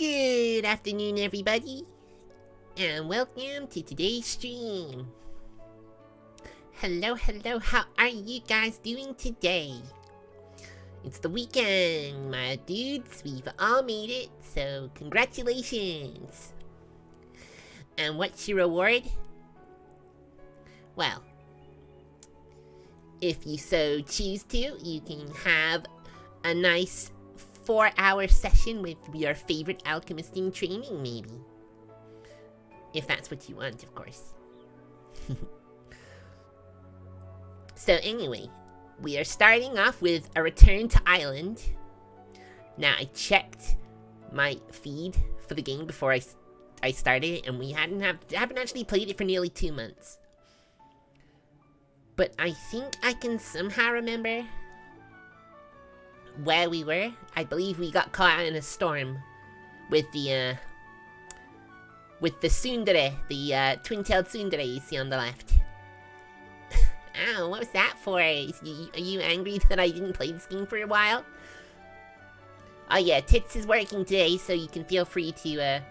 Good afternoon, everybody, and welcome to today's stream. Hello, how are you guys doing today? It's the weekend, my dudes. We've all made it, so congratulations. And what's your reward? Well, if you so choose to, you can have a nice 4-hour session with your favorite alchemist in training, maybe. If that's what you want, of course. So anyway, we are starting off with a return to island. Now, I checked my feed for the game before I started it, and we haven't actually played it for nearly 2 months. But I think I can somehow remember where we were. I believe we got caught out in a storm with the tsundere, the twin-tailed tsundere you see on the left. Ow, what was that for? Are you angry that I didn't play this game for a while? Oh yeah, Tits is working today, so you can feel free to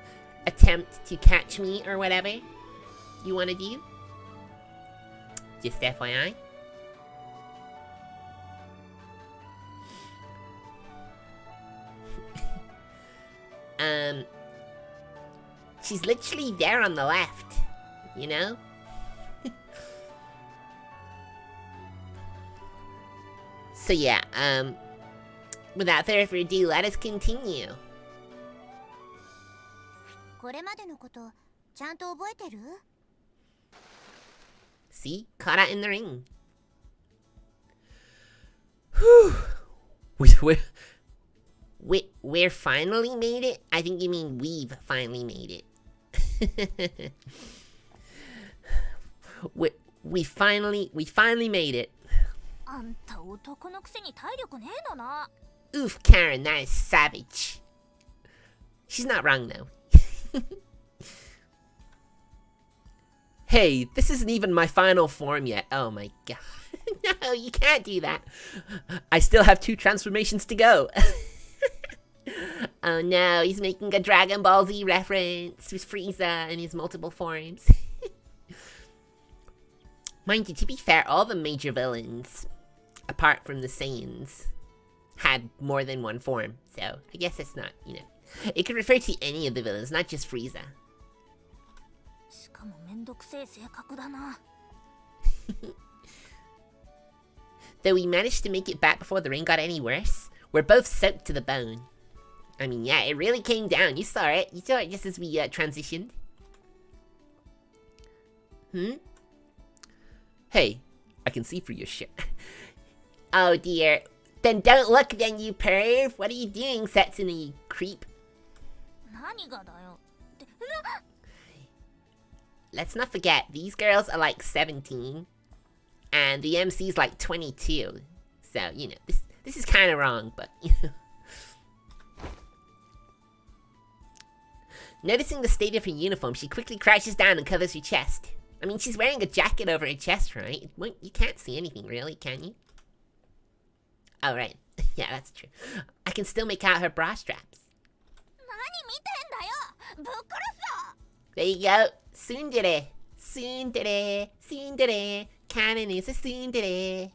attempt to catch me or whatever you want to do. Just FYI. She's literally there on the left, you know? So yeah, without further ado, let us continue. See? Caught out in the ring. Whew. We're finally made it? I think you mean we've finally made it. we finally made it. Oof, Karen, that is savage. She's not wrong, though. Hey, this isn't even my final form yet. Oh my god. No, you can't do that. I still have 2 transformations to go. Oh no, he's making a Dragon Ball Z reference with Frieza and his multiple forms. Mind you, to be fair, all the major villains, apart from the Saiyans, had more than one form. So, I guess it's not, you know. It could refer to any of the villains, not just Frieza. Though we managed to make it back before the rain got any worse, we're both soaked to the bone. I mean, yeah, it really came down. You saw it. You saw it just as we transitioned. Hey, I can see through your shit. Oh dear. Then don't look then, you perv. What are you doing, Setsuna, you creep? Let's not forget, these girls are like 17. And the MC's like 22. So, you know, this is kind of wrong, but, you know. Noticing the state of her uniform, she quickly crouches down and covers her chest. I mean, she's wearing a jacket over her chest, right? You can't see anything, really, can you? Oh, right. Yeah, that's true. I can still make out her bra straps. There you go. Tsundere. Tsundere. Tsundere. Canon is a tsundere.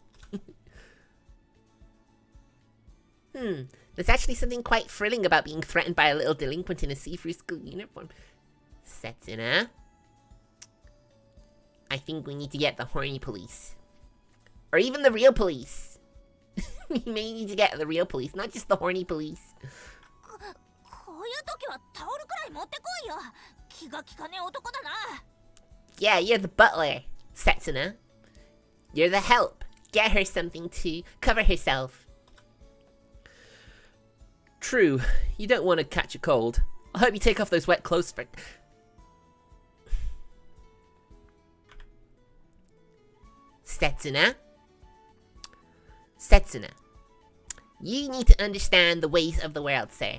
There's actually something quite thrilling about being threatened by a little delinquent in a see-through school uniform. Setsuna. I think we need to get the horny police. Or even the real police. We may need to get the real police, not just the horny police. Yeah, you're the butler, Setsuna. You're the help. Get her something to cover herself. True, you don't want to catch a cold. I hope you take off those wet clothes for... Setsuna? Setsuna. You need to understand the ways of the world, sir.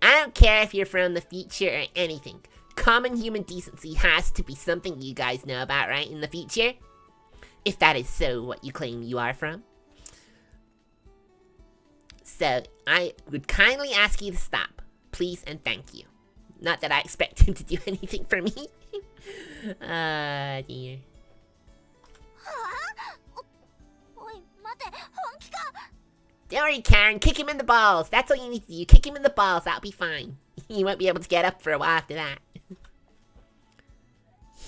I don't care if you're from the future or anything. Common human decency has to be something you guys know about, right, in the future? If that is so what you claim you are from. So, I would kindly ask you to stop. please and thank you. Not that I expect him to do anything for me. Dear. Don't worry, Karen. Kick him in the balls. That's all you need to do. Kick him in the balls. That'll be fine. You won't be able to get up for a while after that.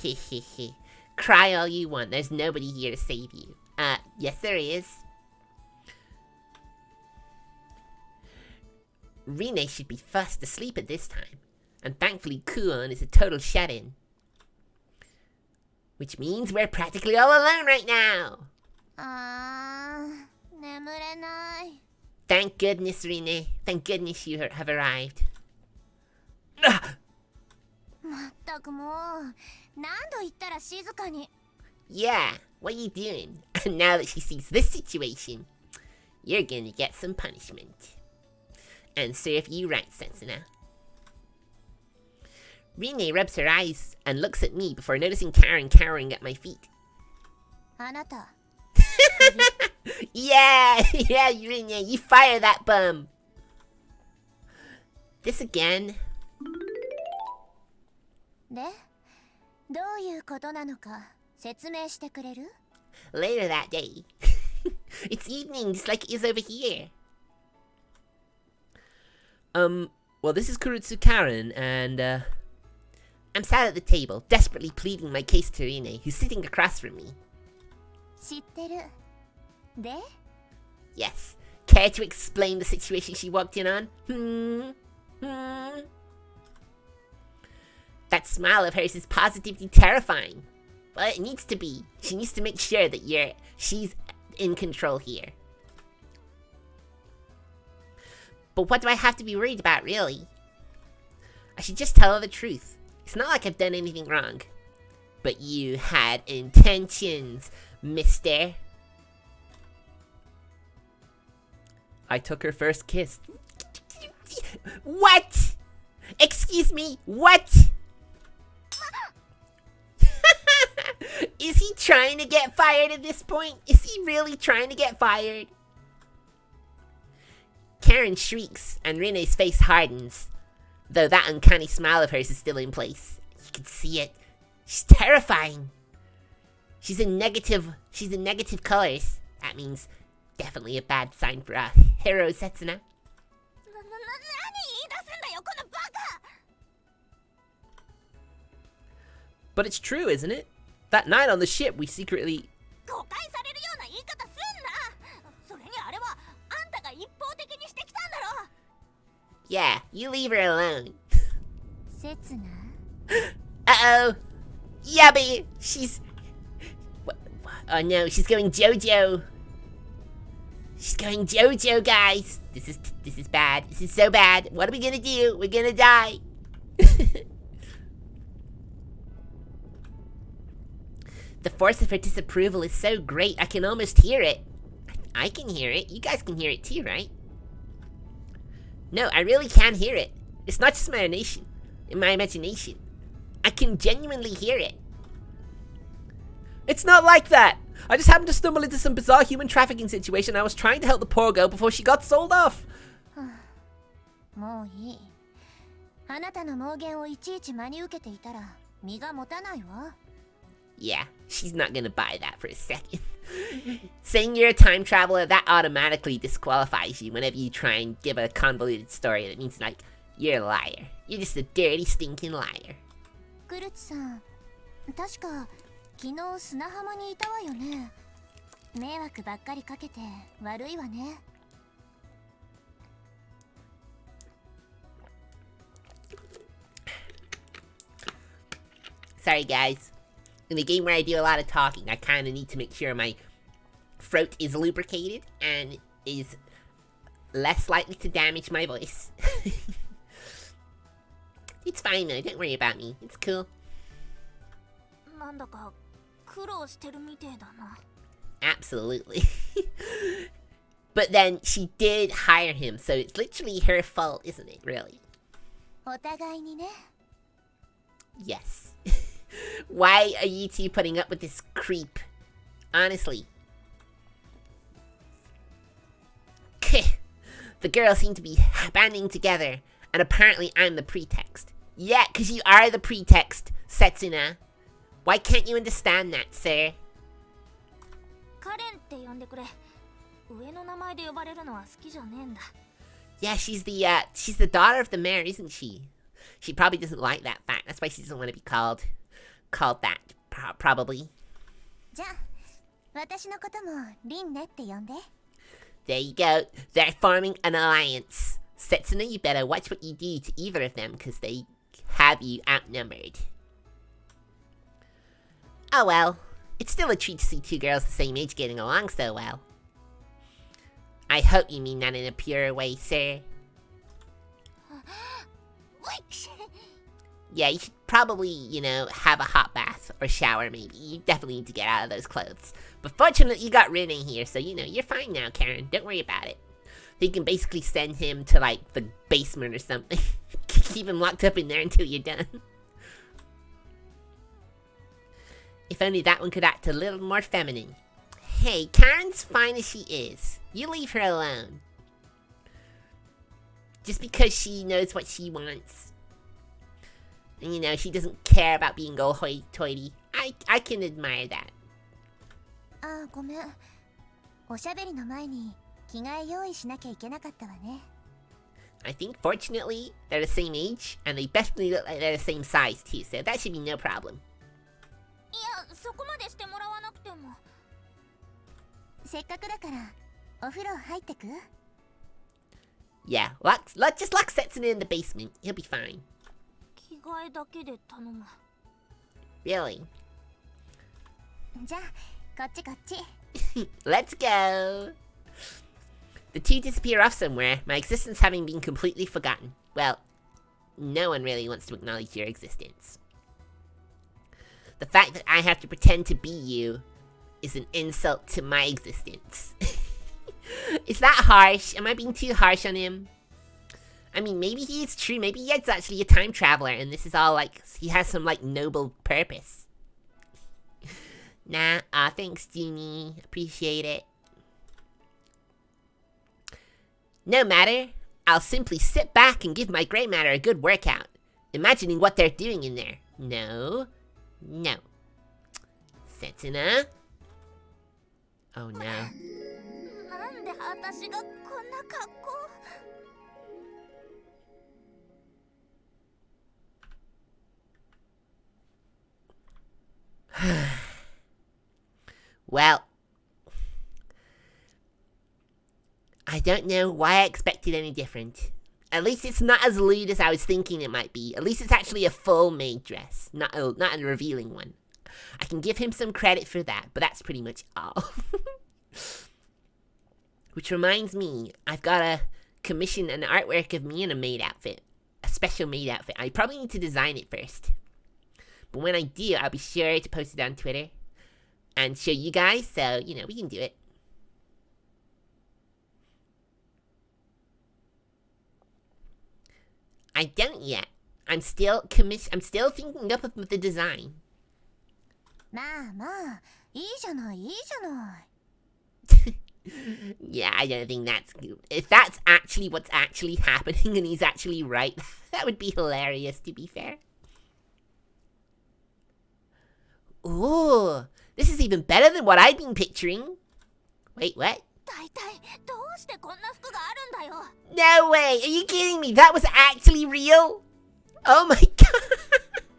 Hehehe. Cry all you want. There's nobody here to save you. Yes there is. Rine should be fast asleep at this time. And thankfully Kuon is a total shut-in. Which means we're practically all alone right now. Thank goodness, Rine. Thank goodness you have arrived. Yeah, what are you doing? Now that she sees this situation, you're gonna get some punishment. And serve you right, Setsuna. Rine rubs her eyes and looks at me before noticing Karen cowering at my feet. Yeah, Rine, you fire that bum. This again. Later that day. It's evening, just like it is over here. Well, this is Kurutsu Karen, and, I'm sat at the table, desperately pleading my case to Rine, who's sitting across from me. Yes. Care to explain the situation she walked in on? That smile of hers is positively terrifying. Well, it needs to be. She needs to make sure that she's in control here. But what do I have to be worried about, really? I should just tell her the truth. It's not like I've done anything wrong. But you had intentions, mister. I took her first kiss. What? Excuse me, what? Is he trying to get fired at this point? Is he really trying to get fired? Karen shrieks, and Rine's face hardens. Though that uncanny smile of hers is still in place. You can see it. She's terrifying. She's in negative colors. That means definitely a bad sign for a hero, Setsuna. But it's true, isn't it? That night on the ship, we secretly... Yeah, you leave her alone. Uh-oh. Yubby! She's... Oh no, she's going JoJo. She's going JoJo, guys. This is bad. This is so bad. What are we gonna do? We're gonna die. The force of her disapproval is so great, I can almost hear it. I can hear it. You guys can hear it too, right? No, I really can hear it. It's not just my imagination. I can genuinely hear it. It's not like that! I just happened to stumble into some bizarre human trafficking situation and I was trying to help the poor girl before she got sold off. Yeah, she's not gonna buy that for a second. Saying you're a time traveler, that automatically disqualifies you whenever you try and give a convoluted story. That means, like, you're a liar. You're just a dirty, stinking liar. Sorry, guys. In a game where I do a lot of talking, I kind of need to make sure my throat is lubricated and is less likely to damage my voice. It's fine though, don't worry about me. It's cool. Absolutely. But then she did hire him, so it's literally her fault, isn't it, really? Yes. Why are you two putting up with this creep? Honestly. The girls seem to be banding together And apparently I'm the pretext. Yeah, because you are the pretext, Setsuna. Why can't you understand that, sir? カレンって呼んでくれ。上の名前で呼ばれるのは好きじゃねえんだ。Yeah, she's the daughter of the mayor, isn't she? She probably doesn't like that fact. That's why she doesn't want to be called that, probably. じゃあ、私のこともリンネって呼んで。There you go. They're forming an alliance. Setsuna, you better watch what you do to either of them, because they have you outnumbered. Oh well. It's still a treat to see two girls the same age getting along so well. I hope you mean that in a pure way, sir. Yeah, you should probably, you know, have a hot bath or shower maybe. You definitely need to get out of those clothes. But fortunately, you got Rin in here, so, you know, you're fine now, Karen. Don't worry about it. You can basically send him to, like, the basement or something. Keep him locked up in there until you're done. If only that one could act a little more feminine. Hey, Karen's fine as she is. You leave her alone. Just because she knows what she wants. And, you know, she doesn't care about being all hoity-toity. I can admire that. ああ、ごめん。おしゃべりの前に着替え用意しなきゃいけなかったわね。I think, fortunately, they're the same age, and they definitely look like they're the same size, too, so that should be no problem. いや、そこまでしてもらわなくても。せっかくだからお風呂入ってく？ Yeah, just lock Setsuna in the basement. He'll be fine. 着替えだけで頼む。Really? じゃあ、こっちこっち。Let's go! The two disappear off somewhere, my existence having been completely forgotten. Well, no one really wants to acknowledge your existence. The fact that I have to pretend to be you is an insult to my existence. Is that harsh? Am I being too harsh on him? I mean, maybe he is true. Maybe he is actually a time traveler and this is all like, he has some like noble purpose. Nah, thanks, Genie. Appreciate it. No matter. I'll simply sit back and give my grey matter a good workout, imagining what they're doing in there. No. No. Setsuna? Oh no. なんで私がこんな格好？ Well, I don't know why I expected any different. At least it's not as lewd as I was thinking it might be. At least it's actually a full maid dress, not a revealing one. I can give him some credit for that, but that's pretty much all. Which reminds me, I've got to commission an artwork of me in a maid outfit. A special maid outfit. I probably need to design it first. But when I do, I'll be sure to post it on Twitter and show you guys, so, you know, we can do it. I don't yet. I'm still thinking up of the design. まあまあ、いいじゃないいいじゃない。Yeah, I don't think that's good. If that's actually what's actually happening and he's actually right, that would be hilarious, to be fair. Ooh, this is even better than what I'd been picturing. Wait, what? 大体どうしてこんな服があるんだよ。 No way! Are you kidding me? That was actually real? Oh my god!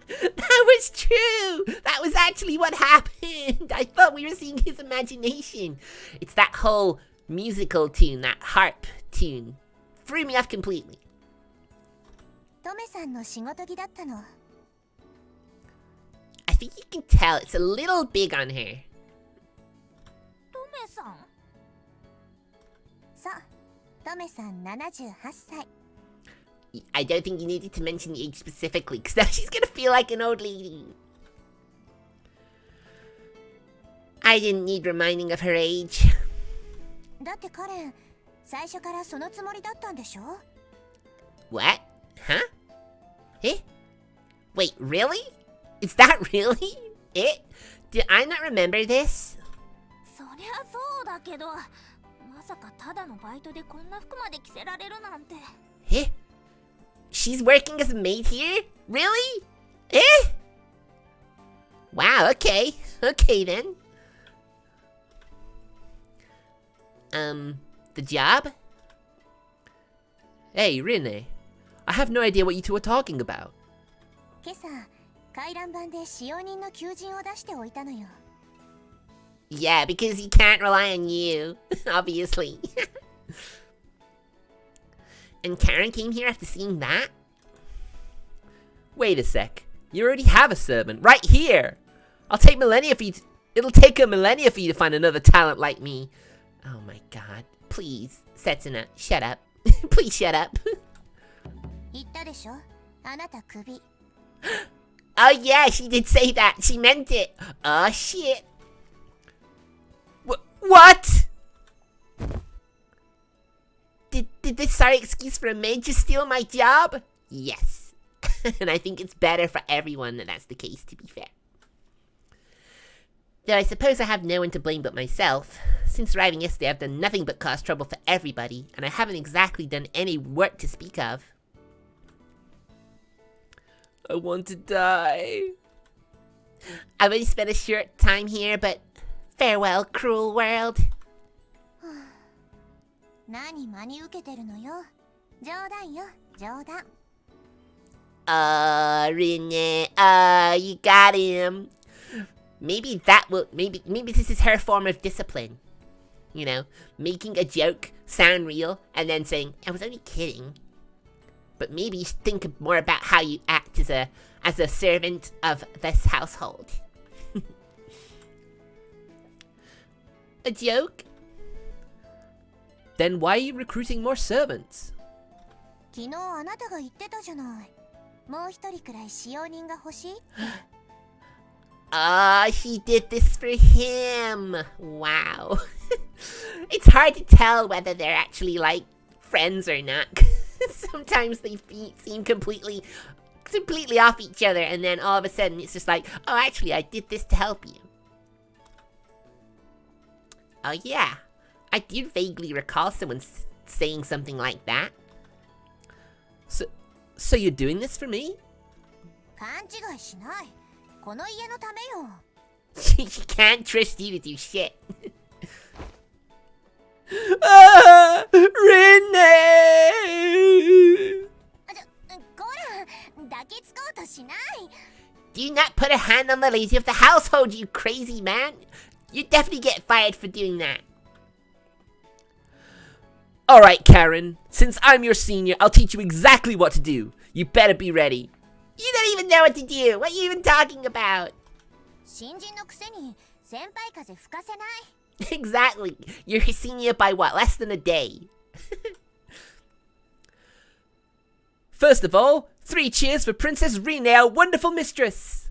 That was true! That was actually what happened! I thought we were seeing his imagination. It's that whole musical tune, that harp tune. Threw me off completely. トメさんの仕事着だったの。 I think you can tell it's a little big on her. トメさん？そう、トメさん78歳。 I don't think you needed to mention the age specifically, because now she's gonna feel like an old lady. I didn't need reminding of her age. だってカレン、最初からそのつもりだったんでしょ？ What? Huh? Eh? Wait, really? Is that really it? Did I not remember this? そりゃそうだけど、まさかただのバイトでこんな服まで着せられるなんて。Eh? She's working as a maid here? Really? Eh? Wow, okay. Okay then. The job? Hey, Rene. I have no idea what you two are talking about. 今朝回覧板で使用人の求人を出しておいたのよ。 Yeah, because he can't rely on you, obviously. And Karen came here after seeing that? Wait a sec. You already have a servant, right here! It'll take a millennia for you to find another talent like me. Oh my god. Please, Setsuna, shut up. Please shut up. 言ったでしょあなたクビ。 Oh yeah, she did say that. She meant it. Oh shit. What? Did this sorry excuse for a maid just steal my job? Yes. And I think it's better for everyone that that's the case, to be fair. Though I suppose I have no one to blame but myself. Since arriving yesterday, I've done nothing but cause trouble for everybody, and I haven't exactly done any work to speak of. I want to die. I've only spent a short time here, but farewell, cruel world. 何真に受けてるのよ。冗談よ、冗談。 Rene, you got him. Maybe this is her form of discipline. You know, making a joke sound real and then saying, I was only kidding. But maybe you should think more about how you act as a servant of this household. A joke? Then why are you recruiting more servants? 昨日あなたが言ってたじゃない。もう一人くらい使用人が欲しい？ He did this for him. Wow. It's hard to tell whether they're actually like friends or not. Sometimes they seem completely off each other, and then all of a sudden it's just like, oh, actually, I did this to help you. Oh yeah, I did vaguely recall someone saying something like that. So you're doing this for me? 勘違いしない。この家のためよ。She can't trust you to do shit. Rene! こら、抱きつこうとしない。 Do not put a hand on the lady of the household, you crazy man. You definitely get fired for doing that. Alright, Karen. Since I'm your senior, I'll teach you exactly what to do. You better be ready. You don't even know what to do. What are you even talking about? 新人のくせに先輩風吹かせない。 Exactly. You're a senior by what? Less than a day. First of all, 3 cheers for Princess Rene, our wonderful mistress.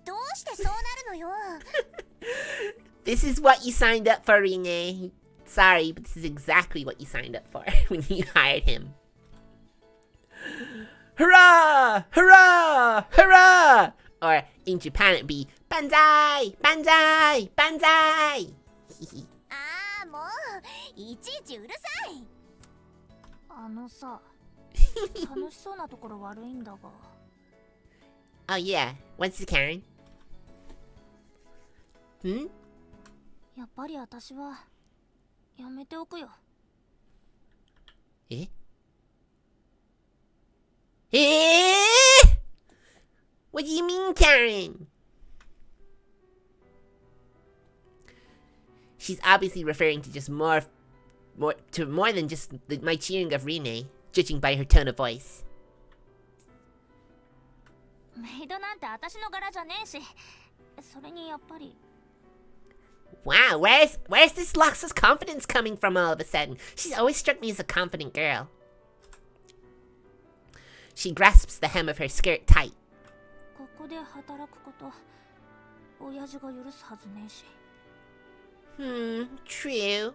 どうしてそうなるのよ。 This is what you signed up for, Rene. Sorry, but this is exactly what you signed up for when you hired him. Hurrah! Hurrah! Hurrah! Or in Japan it'd be Banzai! Banzai! Banzai! ああ、もういちいちうるさい。あのさ、楽しそうなところ悪いんだが。Oh yeah, what's the Karen? Hmm? やっぱり私はやめておくよ。Eh? What do you mean, Karen? She's obviously referring to just more than just my cheering of Rene, judging by her tone of voice. メイドなんて私の柄じゃねえし、それにやっぱり。 Wow, where's this Lux's confidence coming from all of a sudden? She's always struck me as a confident girl. She grasps the hem of her skirt tight. ここで働くこと、親父が許すはずねえし。True.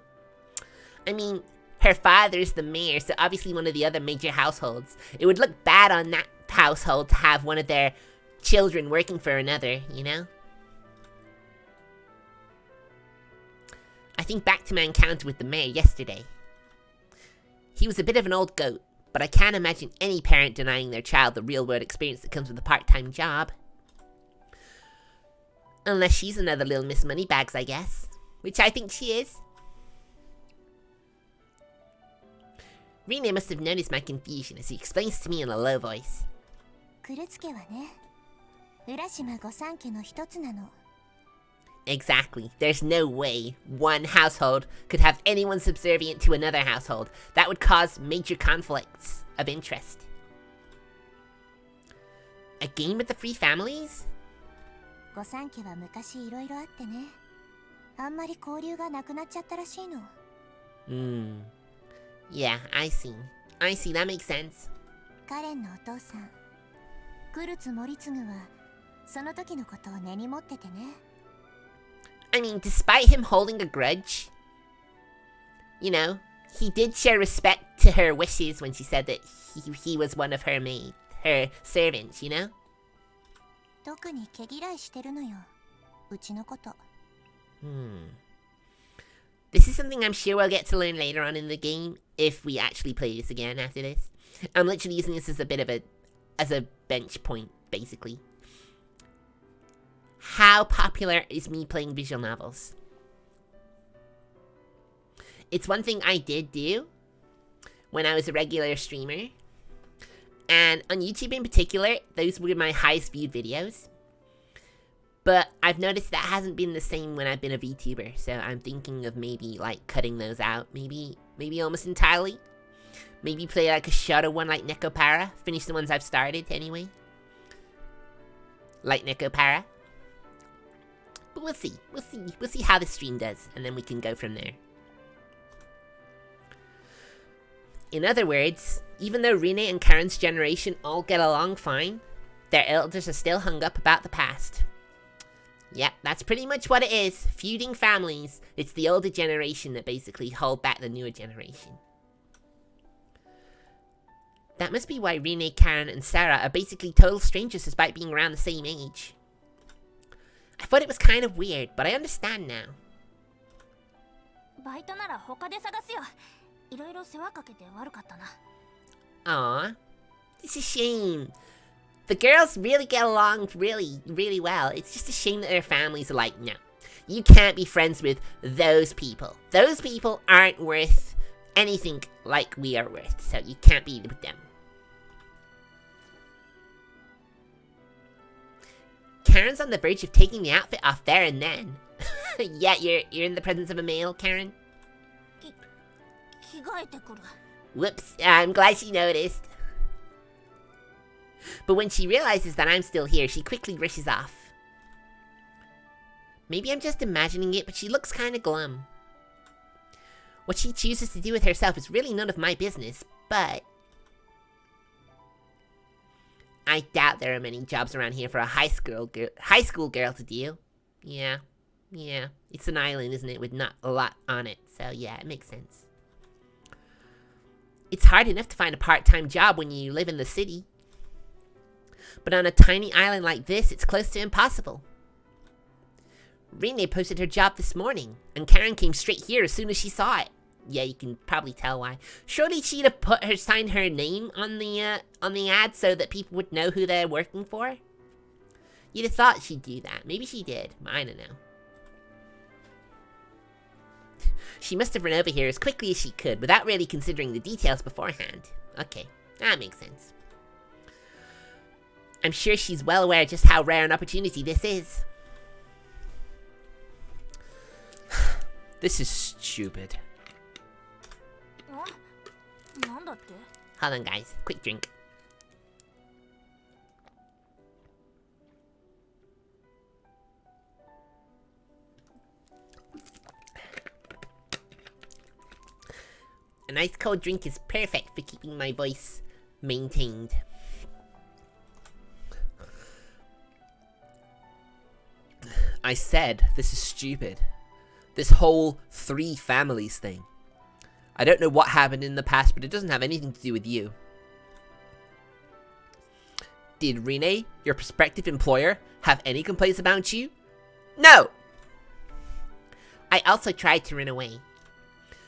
I mean, her father's the mayor, so obviously one of the other major households. It would look bad on that household to have one of their children working for another, you know? I think back to my encounter with the mayor yesterday. He was a bit of an old goat, But I can't imagine any parent denying their child the real-world experience that comes with a part-time job. Unless she's another little Miss Moneybags, I guess. Which I think she is. Rene must have noticed my confusion as he explains to me in a low voice. クルツ家はね、浦島御三家の一つなの。 Exactly. There's no way one household could have anyone subservient to another household. That would cause major conflicts of interest. A game with the three families? 御三家は昔いろいろあってね。あんまり交流がなくなっちゃったらしいの。Yeah, I see. I see, that makes sense. カレンのお父さん、クルツ森次はその時のことを根に持っててね。I mean, despite him holding a grudge, you know, he did show respect to her wishes when she said that he was one of her servants, you know? 特に毛嫌いしてるのよ、うちのこと。This is something I'm sure we'll get to learn later on in the game, if we actually play this again after this. I'm literally using this as a bit of as a bench point, basically. How popular is me playing visual novels? It's one thing I did do when I was a regular streamer. And on YouTube in particular, those were my highest viewed videos. But I've noticed that hasn't been the same when I've been a VTuber. So I'm thinking of maybe like cutting those out. Maybe almost entirely. Maybe play like a shorter one like Nekopara. Finish the ones I've started anyway. Like Nekopara. But we'll see. We'll see how the stream does, and then we can go from there. In other words, even though Rene and Karen's generation all get along fine, their elders are still hung up about the past. Yep, that's pretty much what it is. Feuding families. It's the older generation that basically hold back the newer generation. That must be why Rene, Karen, and Sarah are basically total strangers despite being around the same age. I thought it was kind of weird, but I understand now. バイトなら他で探すよ。いろいろ世話かけて悪かったな。Aw, it's a shame. The girls really get along really well. It's just a shame that their families are like, no, you can't be friends with those people. Those people aren't worth anything like we are worth, so you can't be with them. Karen's on the verge of taking the outfit off there and then. Yeah, you're in the presence of a male, Karen? 着替えてくる。 Whoops, I'm glad she noticed. But when she realizes that I'm still here, she quickly rushes off. Maybe I'm just imagining it, but she looks kinda glum. What she chooses to do with herself is really none of my business, but I doubt there are many jobs around here for a high school girl to do. Yeah. It's an island, isn't it, with not a lot on it, so yeah, it makes sense. It's hard enough to find a part-time job when you live in the city. But on a tiny island like this, it's close to impossible. Rene posted her job this morning, and Karen came straight here as soon as she saw it. Yeah, you can probably tell why. Surely she'd have signed her name on the ad so that people would know who they're working for? You'd have thought she'd do that. Maybe she did. I don't know. She must have run over here as quickly as she could without really considering the details beforehand. Okay, that makes sense. I'm sure she's well aware just how rare an opportunity this is. This is stupid. なんだって？ Hold on, guys. Quick drink. A nice cold drink is perfect for keeping my voice maintained. I said this is stupid. This whole three families thing. I don't know what happened in the past, but it doesn't have anything to do with you. Did Rene, your prospective employer, have any complaints about you? No! I also tried to run away,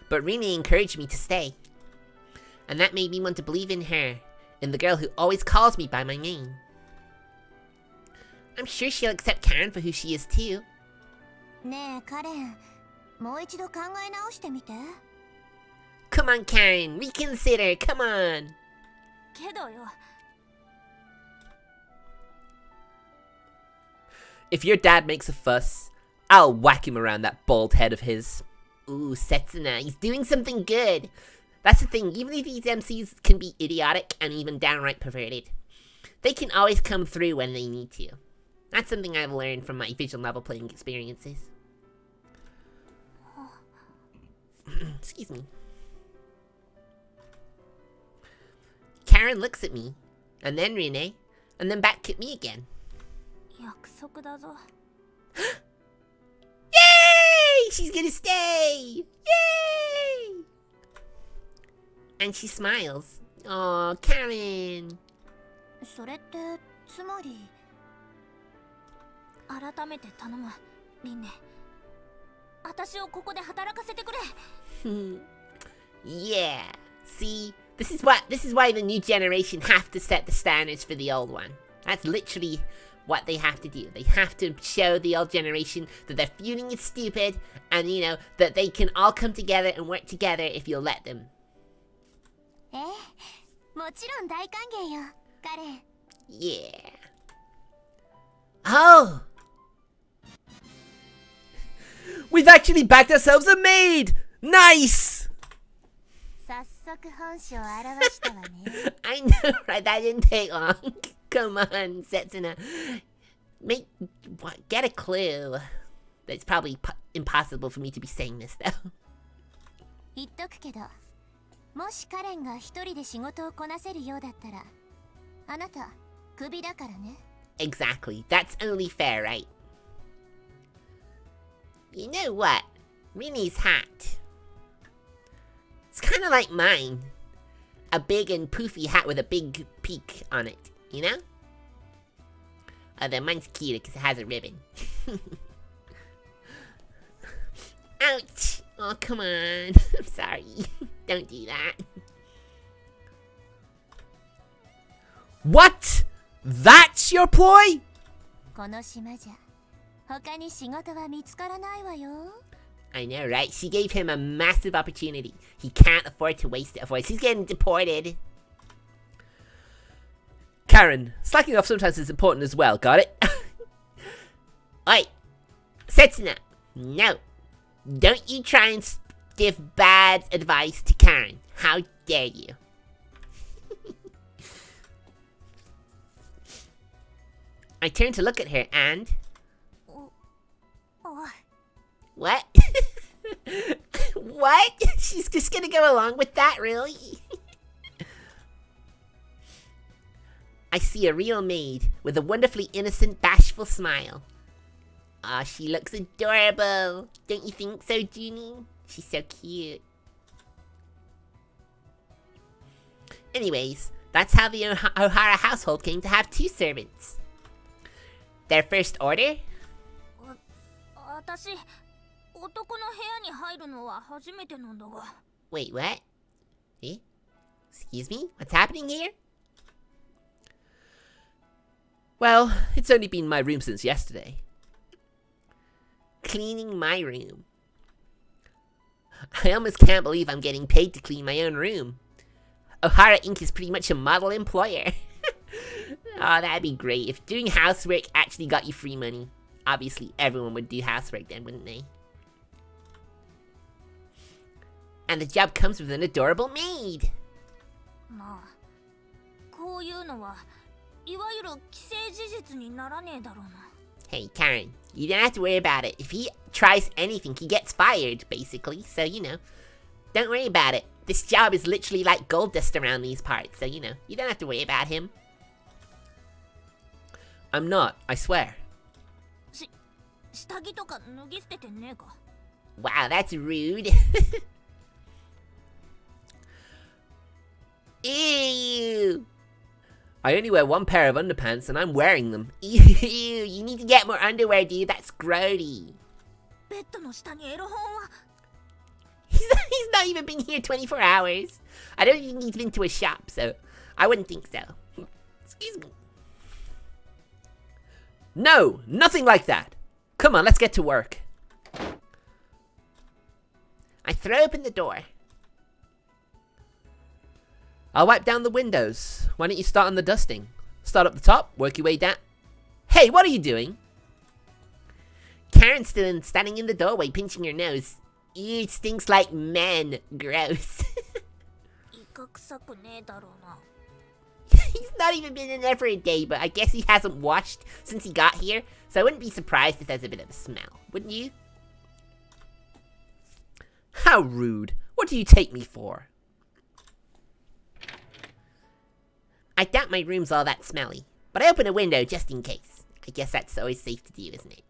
but Rene encouraged me to stay. And that made me want to believe in her, in the girl who always calls me by my name. I'm sure she'll accept Karen for who she is too. ねえカレン、もう一度考え直してみて。 Come on, Karen, reconsider, come on. けどよ。 If your dad makes a fuss, I'll whack him around that bald head of his. Ooh, Setsuna, he's doing something good. That's the thing, even if these MCs can be idiotic and even downright perverted, they can always come through when they need to. That's something I've learned from my visual novel playing experiences. Excuse me. Karen looks at me, and then Rene, and then back at me again. 約束だぞ。 Yay! She's gonna stay! Yay! And she smiles. Aw, Karen. それってつまり改めて頼む、リンネ。私をここで働かせてくれ。Yeah. See, this is why the new generation have to set the standards for the old one. That's literally what they have to do. They have to show the old generation that their feuding is stupid, and you know that they can all come together and work together if you'll let them. ええ、もちろん大歓迎よ、カレン。 Yeah. Oh! We've actually backed ourselves a maid! Nice! 早速本性を表したわね。 I know, right? That didn't take long. Come on, Setsuna. Get a clue. It's probably impossible for me to be saying this, though. 言っとくけど、もしカレンが一人で仕事をこなせるようだったら、あなた、クビだからね。 Exactly. That's only fair, right? You know what? Rinny's hat. It's kind of like mine. A big and poofy hat with a big peak on it, you know? Although mine's cuter because it has a ribbon. Ouch! Oh, come on. I'm sorry. Don't do that. What? That's your ploy? この島じゃ、他に仕事は見つからないわよ。 I know, right? She gave him a massive opportunity. He can't afford to waste it, otherwise he's getting deported. Karen, slacking off sometimes is important as well, got it? Oi! Setsuna! No! Don't you try and give bad advice to Karen. How dare you? I turn to look at her and... What? What? She's just gonna go along with that, really? I see a real maid with a wonderfully innocent, bashful smile. Aw, she looks adorable. Don't you think so, Junie? She's so cute. Anyways, that's how the O'Hara household came to have 2 servants. Their first order? 私、男の部屋に入るのは初めてなんだが。 Wait, what? Eh? Excuse me? What's happening here? Well, it's only been my room since yesterday. Cleaning my room. I almost can't believe I'm getting paid to clean my own room. O'Hara Inc. is pretty much a model employer. Oh, that'd be great if doing housework actually got you free money. Obviously, everyone would do housework then, wouldn't they? And the job comes with an adorable maid. まあ、こういうのはいわゆる既成事実にならねえだろうな。 Hey, Karen, you don't have to worry about it. If he tries anything, he gets fired, basically. So, you know, don't worry about it. This job is literally like gold dust around these parts. So, you know, you don't have to worry about him. I'm not, I swear. 下着とか脱ぎ捨ててねえか。 Wow, that's rude. Ew. I only wear one pair of underpants and I'm wearing them. Ew, you need to get more underwear, dude. That's grody. ベッドの下にエロ本は。 He's not even been here 24 hours. I don't even think he's been to a shop, so I wouldn't think so. Excuse me. No, nothing like that. Come on, let's get to work. I throw open the door. I'll wipe down the windows. Why don't you start on the dusting? Start up the top, work your way down. Hey, what are you doing? Karen's still standing in the doorway, pinching her nose. Ew, it stinks like men. Gross. He's not even been in there for a day, but I guess he hasn't washed since he got here, so I wouldn't be surprised if there's a bit of a smell, wouldn't you? How rude. What do you take me for? I doubt my room's all that smelly, but I open a window just in case. I guess that's always safe to do, isn't it?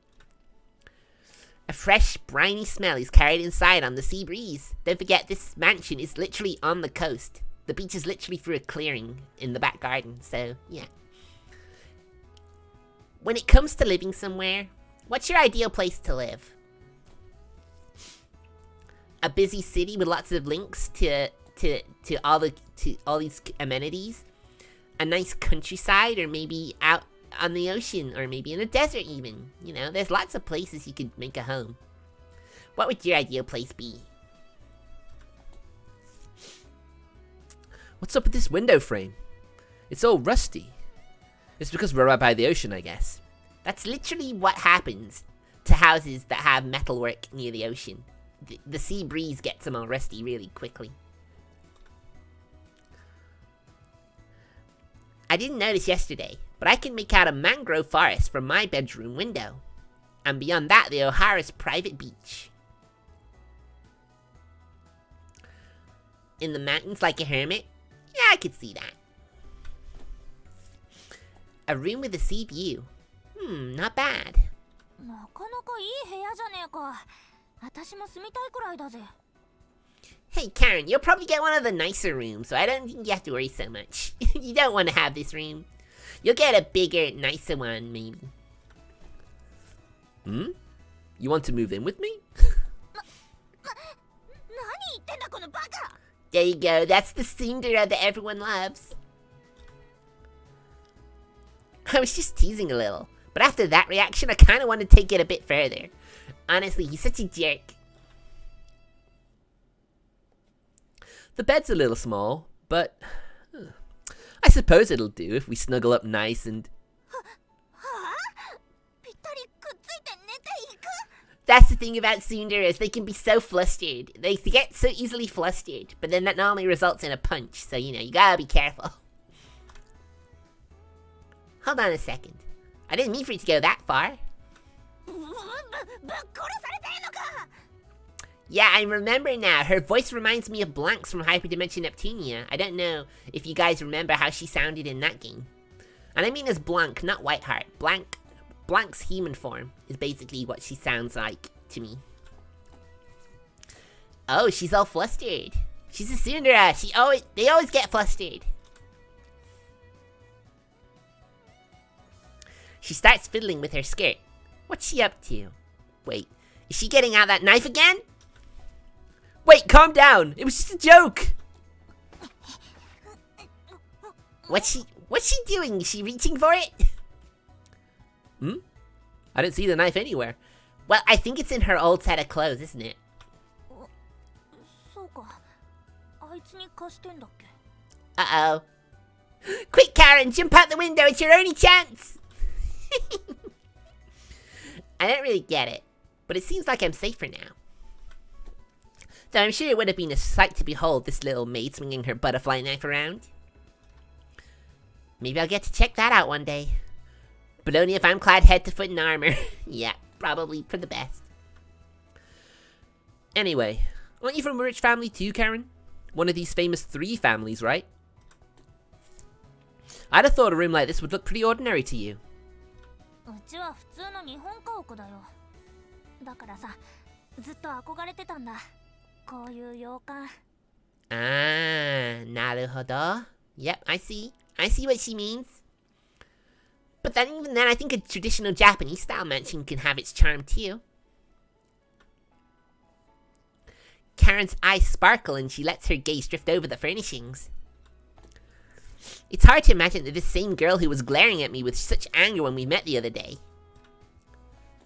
A fresh, briny smell is carried inside on the sea breeze. Don't forget, this mansion is literally on the coast. The beach is literally through a clearing in the back garden, so yeah. When it comes to living somewhere, what's your ideal place to live? A busy city with lots of links to all these amenities? A nice countryside, or maybe out on the ocean, or maybe in a desert even. You know, there's lots of places you could make a home. What would your ideal place be? What's up with this window frame? It's all rusty. It's because we're right by the ocean, I guess. That's literally what happens to houses that have metalwork near the ocean. The sea breeze gets them all rusty really quickly. I didn't notice yesterday, but I can make out a mangrove forest from my bedroom window. And beyond that, the O'Hara's private beach. In the mountains like a hermit? Yeah, I could see that. A room with a sea view. Not bad. Hey Karen, you'll probably get one of the nicer rooms, so I don't think you have to worry so much. You don't want to have this room. You'll get a bigger, nicer one, maybe. You want to move in with me? There you go, that's the tsundere that everyone loves. I was just teasing a little, but after that reaction, I kind of want to take it a bit further. Honestly, he's such a jerk. The bed's a little small, but I suppose it'll do if we snuggle up nice and... That's the thing about tsunderes, they can be so flustered. They get so easily flustered, but then that normally results in a punch, so you know, you gotta be careful. Hold on a second. I didn't mean for it to go that far. Yeah, I remember now. Her voice reminds me of Blank's from Hyperdimension Neptunia. I don't know if you guys remember how she sounded in that game. And I mean as Blank, not Whiteheart. Blank's human form is basically what she sounds like to me. Oh, she's all flustered. She's a tsundere. They always get flustered. She starts fiddling with her skirt. What's she up to? Wait, is she getting out that knife again? Wait, calm down! It was just a joke! What's she doing? Is she reaching for it? I didn't see the knife anywhere. Well, I think it's in her old set of clothes, isn't it? Uh-oh. Quick, Karen, jump out the window, it's your only chance! I don't really get it, but it seems like I'm safer now. Though I'm sure it would have been a sight to behold, this little maid swinging her butterfly knife around. Maybe I'll get to check that out one day. But only if I'm clad head to foot in armor. Yeah, probably for the best. Anyway, aren't you from a rich family too, Karen? One of these famous 3 families, right? I'd have thought a room like this would look pretty ordinary to you. Ah, naruhodo. Yep, I see. I see what she means. But then even then, I think a traditional Japanese style mansion can have its charm too. Karen's eyes sparkle and she lets her gaze drift over the furnishings. It's hard to imagine that this same girl who was glaring at me with such anger when we met the other day.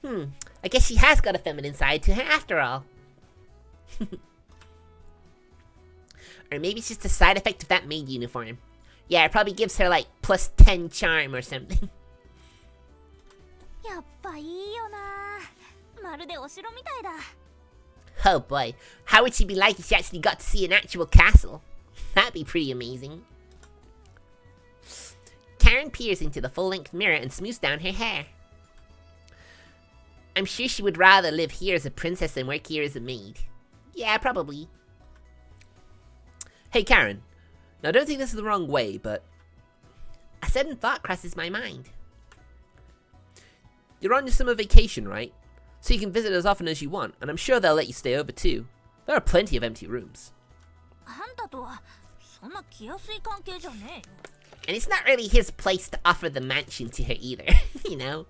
I guess she has got a feminine side to her after all. Or maybe it's just a side effect of that maid uniform. Yeah, it probably gives her like plus 10 charm or something. やっぱいいよな。まるでお城みたいだ。 Oh boy, how would she be like if she actually got to see an actual castle? That'd be pretty amazing. Karen peers into the full-length mirror and smooths down her hair. I'm sure she would rather live here as a princess than work here as a maid. Yeah, probably. Hey Karen, now don't think this is the wrong way, but A sudden thought crosses my mind. you're on your summer vacation, right? So you can visit as often as you want, and I'm sure they'll let you stay over too. There are plenty of empty rooms. あんたとはそんな気安い関係じゃねえよ。 And it's not really his place to offer the mansion to her either, you know?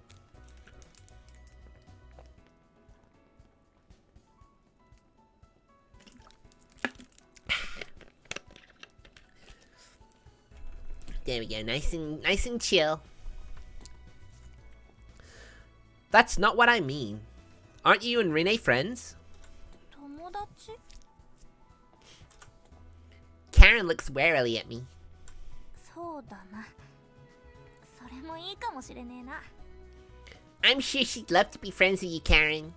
There we go, nice and chill. That's not what I mean. Aren't you and Renee friends? 友達？ Karen looks warily at me. そうだな。それもいいかもしれねえな。 I'm sure she'd love to be friends with you, Karen.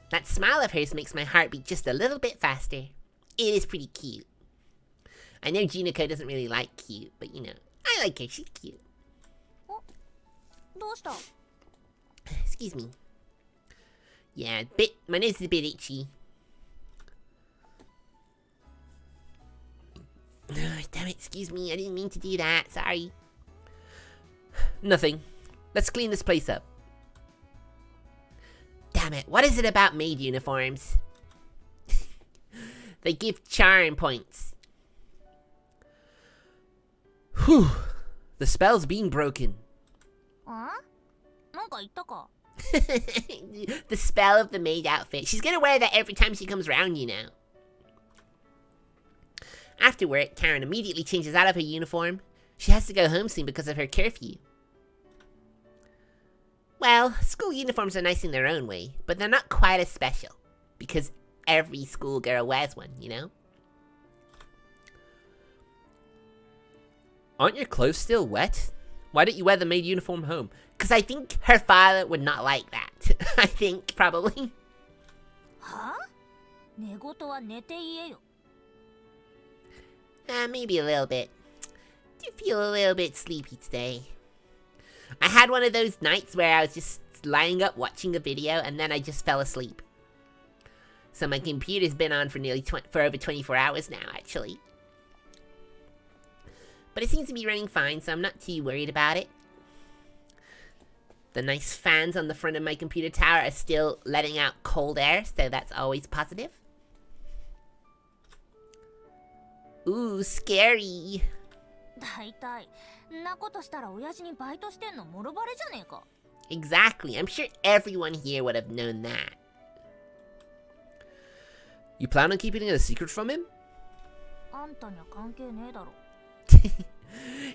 That smile of hers makes my heart beat just a little bit faster. It is pretty cute. I know Juniko doesn't really like cute, but you know, I like her, she's cute. どうした？ Excuse me. Yeah, my nose is a bit itchy. Damn it, excuse me, I didn't mean to do that, sorry. Nothing. Let's clean this place up. Damn it, what is it about maid uniforms? They give charm points. Whew. The spell's being broken. あ？なんか言ったか？ The spell of the maid outfit. She's gonna wear that every time she comes round, you know. After work, Karen immediately changes out of her uniform. She has to go home soon because of her curfew. Well, school uniforms are nice in their own way, but they're not quite as special. Because every schoolgirl wears one, you know? Aren't your clothes still wet? Why don't you wear the maid uniform home? Because I think her father would not like that. I think, probably. は？寝言は寝て言えよ。 Maybe a little bit. Do feel a little bit sleepy today. I had one of those nights where I was just lying up watching a video and then I just fell asleep. So my computer's been on for for over 24 hours now, actually. But it seems to be running fine, so I'm not too worried about it. The nice fans on the front of my computer tower are still letting out cold air, so that's always positive. Ooh, scary. だいたいんなことしたら親父にバイトしてんのもろバレじゃねえか。 Exactly. I'm sure everyone here would have known that. You plan on keeping it a secret from him? あんたには関係ねえだろ。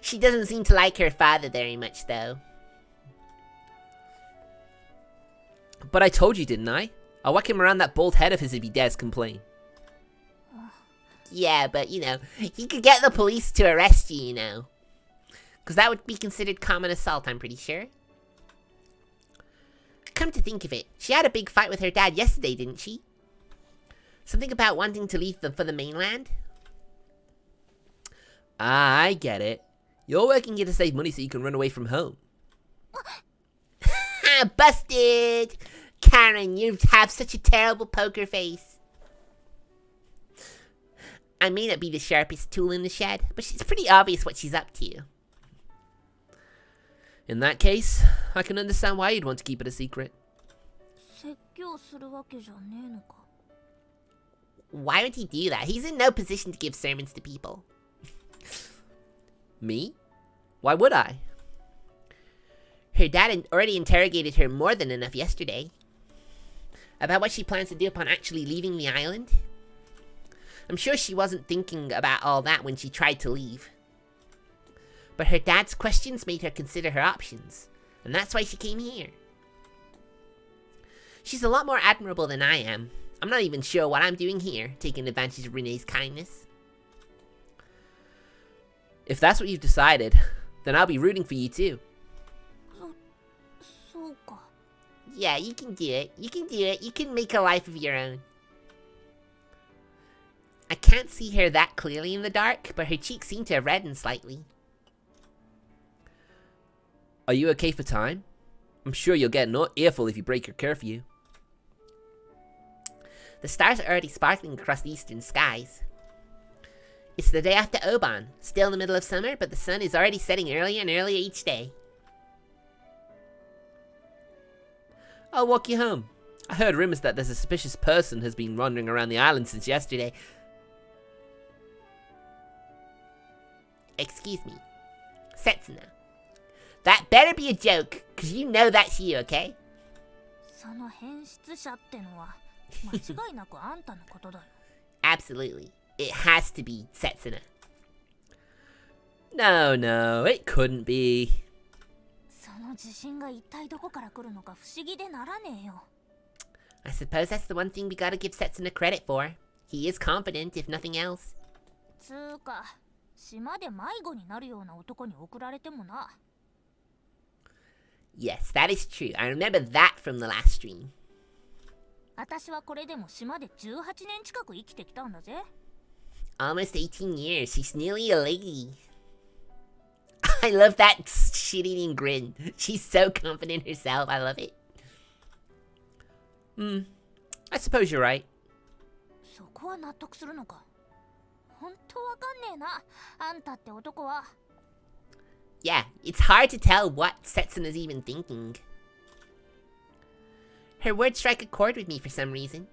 She doesn't seem to like her father very much, though. But I told you, didn't I? I'll whack him around that bald head of his if he dares complain. Yeah, but, you know, he could get the police to arrest you, you know. Because that would be considered common assault, I'm pretty sure. Come to think of it, she had a big fight with her dad yesterday, didn't she? Something about wanting to leave them for the mainland? Ah, I get it. You're working here to save money so you can run away from home. Busted! Karen, you have such a terrible poker face. I may not be the sharpest tool in the shed, but it's pretty obvious what she's up to. In that case, I can understand why you'd want to keep it a secret. 説教するわけじゃねえのか。 Why would he do that? He's in no position to give sermons to people. Me? Why would I? Her dad already interrogated her more than enough yesterday. About what she plans to do upon actually leaving the island? I'm sure she wasn't thinking about all that when she tried to leave. But her dad's questions made her consider her options, and that's why she came here. She's a lot more admirable than I am. I'm not even sure what I'm doing here, taking advantage of Renee's kindness. If that's what you've decided, then I'll be rooting for you too. Yeah, you can do it. You can do it. You can make a life of your own. I can't see her that clearly in the dark, but her cheeks seem to have reddened slightly. Are you okay for time? I'm sure you'll get an earful if you break your curfew. The stars are already sparkling across the eastern skies. It's the day after Oban, still in the middle of summer, but the sun is already setting earlier and earlier each day. I'll walk you home. I heard rumors that there's a suspicious person has been wandering around the island since yesterday. Excuse me. Setsuna. That better be a joke, cause you know that's you, okay? Absolutely. It has to be Setsuna. No, it couldn't be. I suppose that's the one thing we gotta give Setsuna credit for. He is confident, if nothing else. Yes, that is true. I remember that from the last stream. Almost 18 years. She's nearly a lady. I love that shit-eating grin. She's so confident herself. I love it. I suppose you're right. Yeah, it's hard to tell what Setsuna's even thinking. Her words strike a chord with me for some reason.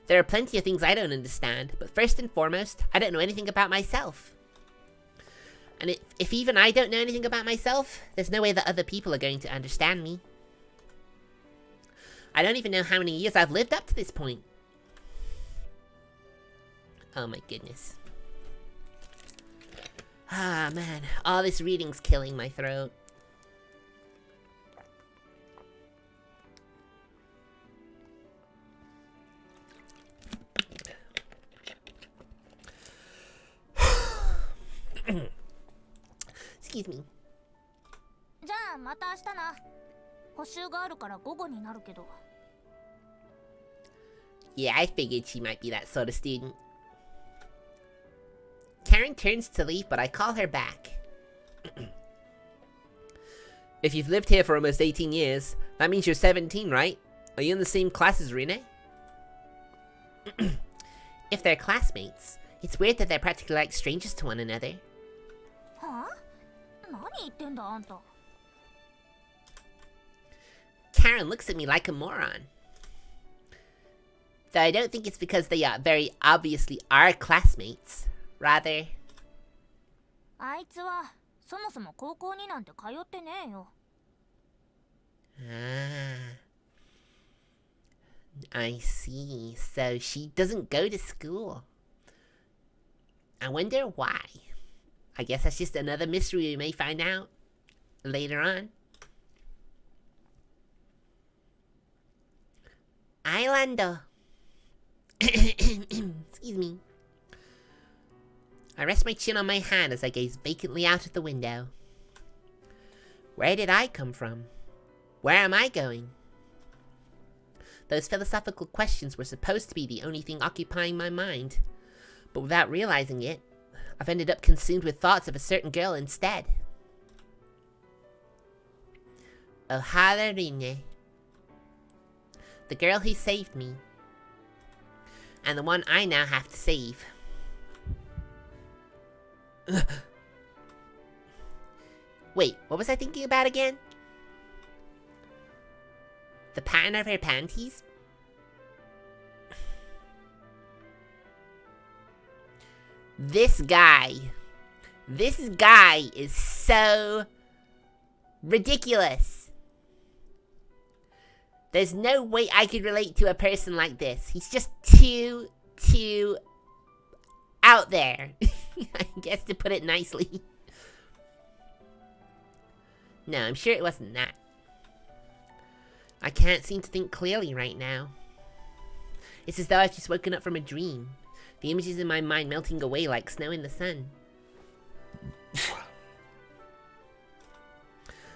There are plenty of things I don't understand, but first and foremost, I don't know anything about myself. And if even I don't know anything about myself, there's no way that other people are going to understand me. I don't even know how many years I've lived up to this point. Oh my goodness. Ah, man. All this reading's killing my throat. Excuse me. Yeah, I figured she might be that sort of student. Karen turns to leave, but I call her back. If you've lived here for almost 18 years, that means you're 17, right? Are you in the same class as Rine? If they're classmates, it's weird that they're practically like strangers to one another. Karen looks at me like a moron. Though I don't think it's because they very obviously are classmates. Rather... Ah, I see. So she doesn't go to school. I wonder why. I guess that's just another mystery we may find out later on. Islander. Excuse me. I rest my chin on my hand as I gaze vacantly out of the window. Where did I come from? Where am I going? Those philosophical questions were supposed to be the only thing occupying my mind. But without realizing it, I've ended up consumed with thoughts of a certain girl instead. Ohara Rine. The girl who saved me. And the one I now have to save. Wait, what was I thinking about again? The pattern of her panties? This guy is so ridiculous. There's no way I could relate to a person like this. He's just too out there. I guess to put it nicely. No, I'm sure it wasn't that. I can't seem to think clearly right now. It's as though I've just woken up from a dream. The images in my mind melting away like snow in the sun.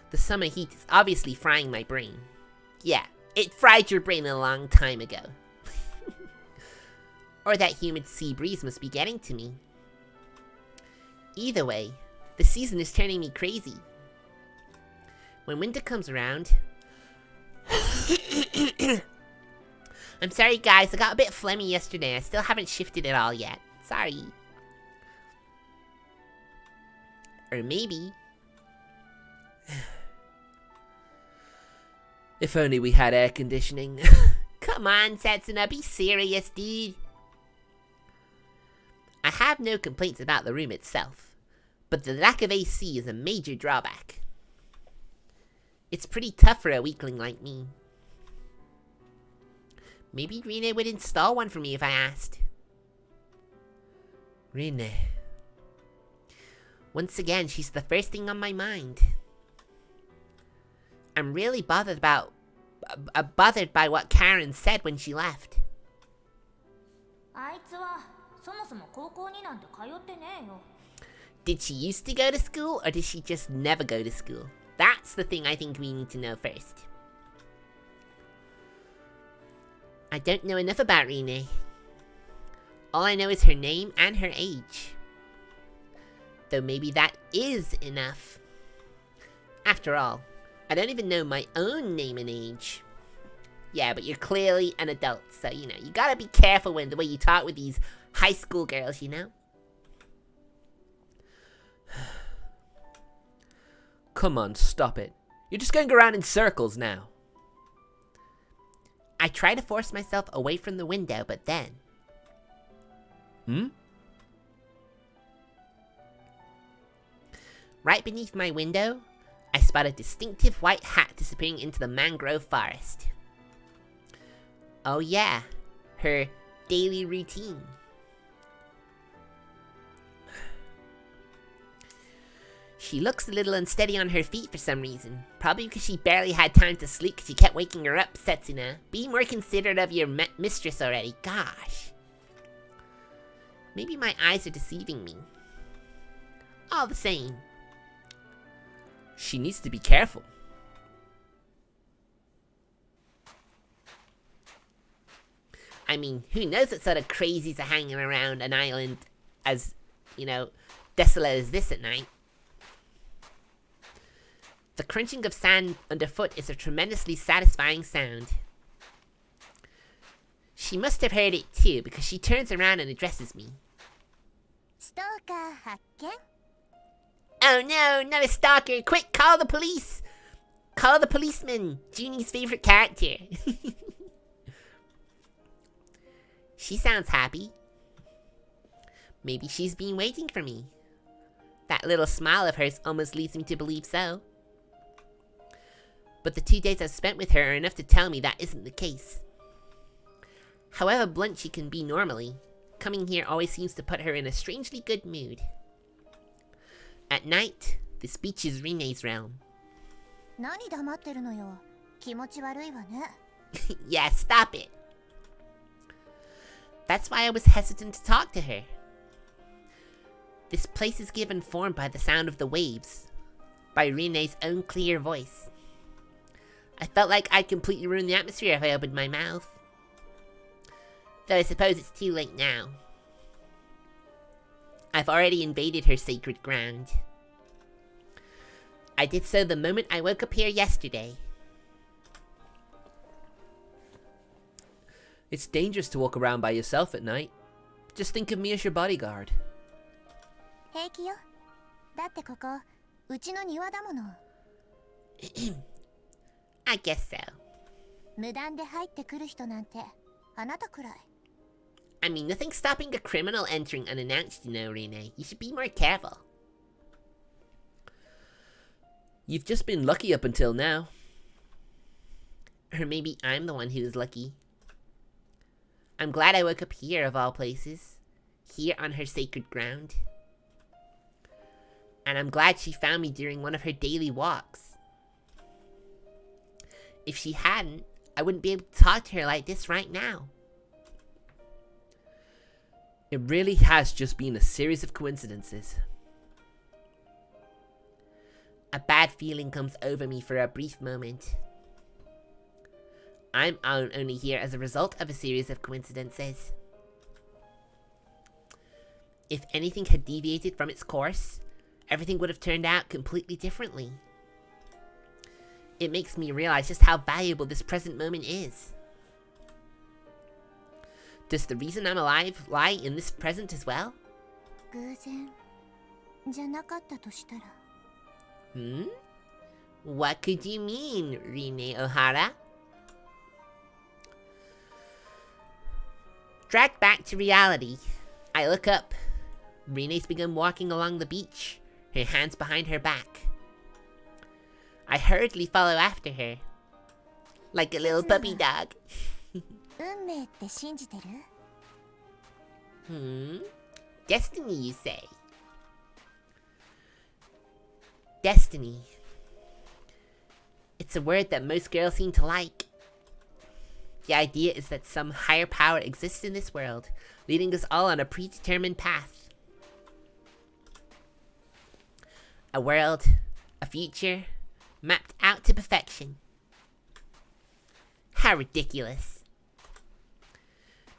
The summer heat is obviously frying my brain. Yeah, it fried your brain a long time ago. Or that humid sea breeze must be getting to me. Either way, the season is turning me crazy. When winter comes around... I'm sorry guys, I got a bit phlegmy yesterday. I still haven't shifted it all yet. Sorry. Or maybe... If only we had air conditioning. Come on, Setsuna, be serious, dude. I have no complaints about the room itself, but the lack of AC is a major drawback. It's pretty tough for a weakling like me. Maybe Rine would install one for me if I asked. Rine. Once again, she's the first thing on my mind. I'm really bothered by what Karen said when she left. Did she used to go to school, or did she just never go to school? That's the thing I think we need to know first. I don't know enough about Rine. All I know is her name and her age. Though maybe that is enough. After all, I don't even know my own name and age. Yeah, but you're clearly an adult, so, you know, you gotta be careful with the way you talk with these high school girls, you know? Come on, stop it. You're just going around in circles now. I try to force myself away from the window, but then... Right beneath my window, I spot a distinctive white hat disappearing into the mangrove forest. Oh yeah, her daily routine. She looks a little unsteady on her feet for some reason. Probably because she barely had time to sleep because she kept waking her up, Setsuna. Be more considerate of your mistress already, gosh. Maybe my eyes are deceiving me. All the same. She needs to be careful. I mean, who knows what sort of crazies are hanging around an island as, you know, desolate as this at night. The crunching of sand underfoot is a tremendously satisfying sound. She must have heard it too, because she turns around and addresses me. Stalker hakken? Oh no, not a stalker! Quick, call the police! Call the policeman! Junie's favorite character. She sounds happy. Maybe she's been waiting for me. That little smile of hers almost leads me to believe so. But the 2 days I've spent with her are enough to tell me that isn't the case. However blunt she can be normally, coming here always seems to put her in a strangely good mood. At night, this beach is Rine's realm. Yeah, stop it. That's why I was hesitant to talk to her. This place is given form by the sound of the waves, by Rine's own clear voice. I felt like I'd completely ruin the atmosphere if I opened my mouth. Though I suppose it's too late now. I've already invaded her sacred ground. I did so the moment I woke up here yesterday. It's dangerous to walk around by yourself at night. Just think of me as your bodyguard. I guess so. I mean, nothing's stopping a criminal entering unannounced, you know, Rine. You should be more careful. You've just been lucky up until now. Or maybe I'm the one who is lucky. I'm glad I woke up here of all places. Here on her sacred ground. And I'm glad she found me during one of her daily walks. If she hadn't, I wouldn't be able to talk to her like this right now. It really has just been a series of coincidences. A bad feeling comes over me for a brief moment. I'm only here as a result of a series of coincidences. If anything had deviated from its course, everything would have turned out completely differently. It makes me realize just how valuable this present moment is. Does the reason I'm alive lie in this present as well? 偶然じゃなかったとしたら What could you mean, Rine Ohara? Dragged back to reality, I look up. Rine's begun walking along the beach, her hands behind her back. I hurriedly follow after her, like a little puppy dog. 運命って信じてる Destiny, you say? Destiny. It's a word that most girls seem to like. The idea is that some higher power exists in this world, leading us all on a predetermined path. A world, a future, mapped out to perfection. How ridiculous.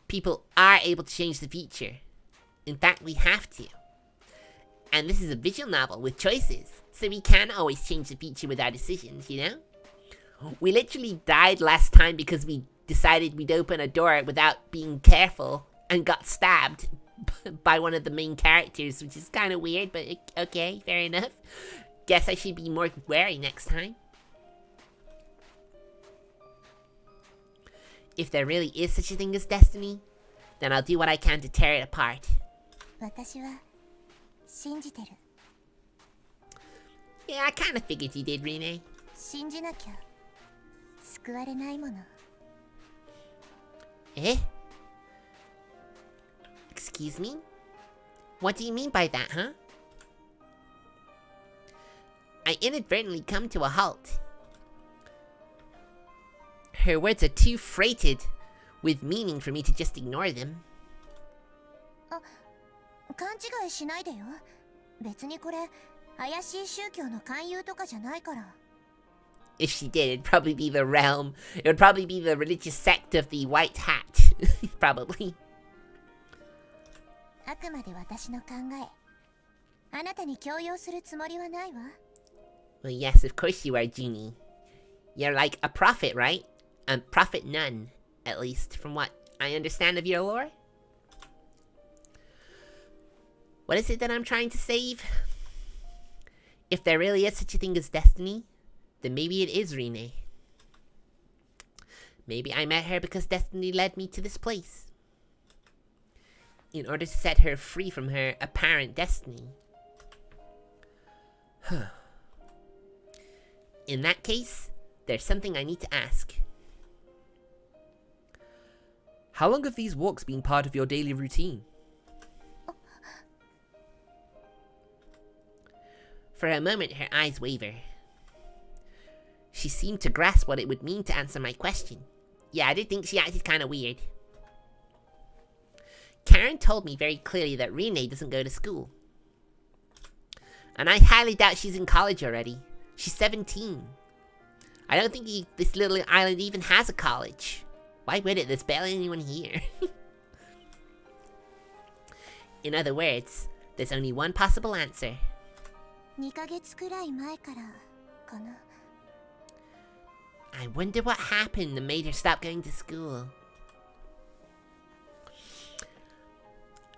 People are able to change the future. In fact, we have to. And this is a visual novel with choices, so we can always change the future with our decisions, you know? We literally died last time because we decided we'd open a door without being careful and got stabbed by one of the main characters, which is kind of weird, but okay, fair enough. Guess I should be more wary next time. If there really is such a thing as destiny, then I'll do what I can to tear it apart. 私は信じてる Yeah, I kind of figured you did, Rine. 信じなきゃ救われないもの Eh? Excuse me? What do you mean by that, huh? I inadvertently come to a halt. Her words are too freighted with meaning for me to just ignore them. 勘違いしないでよ別にこれ怪しい宗教の勧誘とかじゃないから If she did, it'd probably be the realm. It would probably be the religious sect of the white hat. Probably. あくまで私の考えあなたに強要するつもりはないわ Well, yes, of course you are, Junie. You're like a prophet, right? A prophet nun, at least, from what I understand of your lore. What is it that I'm trying to save? If there really is such a thing as destiny, then maybe it is Rine. Maybe I met her because destiny led me to this place. In order to set her free from her apparent destiny. In that case, there's something I need to ask. How long have these walks been part of your daily routine? For a moment, her eyes waver. She seemed to grasp what it would mean to answer my question. Yeah, I did think she acted kind of weird. Karen told me very clearly that Rine doesn't go to school. And I highly doubt she's in college already. She's 17. I don't think this little island even has a college. Why would it? There's barely anyone here. In other words, there's only one possible answer. 2ヶ月くらい前からかな I wonder what happened that made her stop going to school.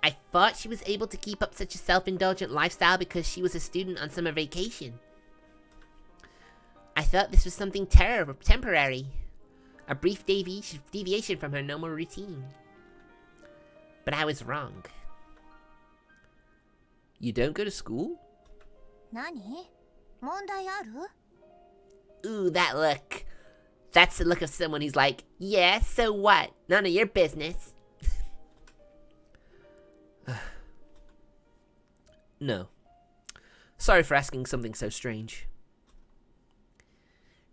I thought she was able to keep up such a self-indulgent lifestyle because she was a student on summer vacation. I thought this was something temporary. A brief deviation from her normal routine. But I was wrong. You don't go to school? 何問題ある Ooh, that look. That's the look of someone who's like, yeah, so what? None of your business. No. Sorry for asking something so strange.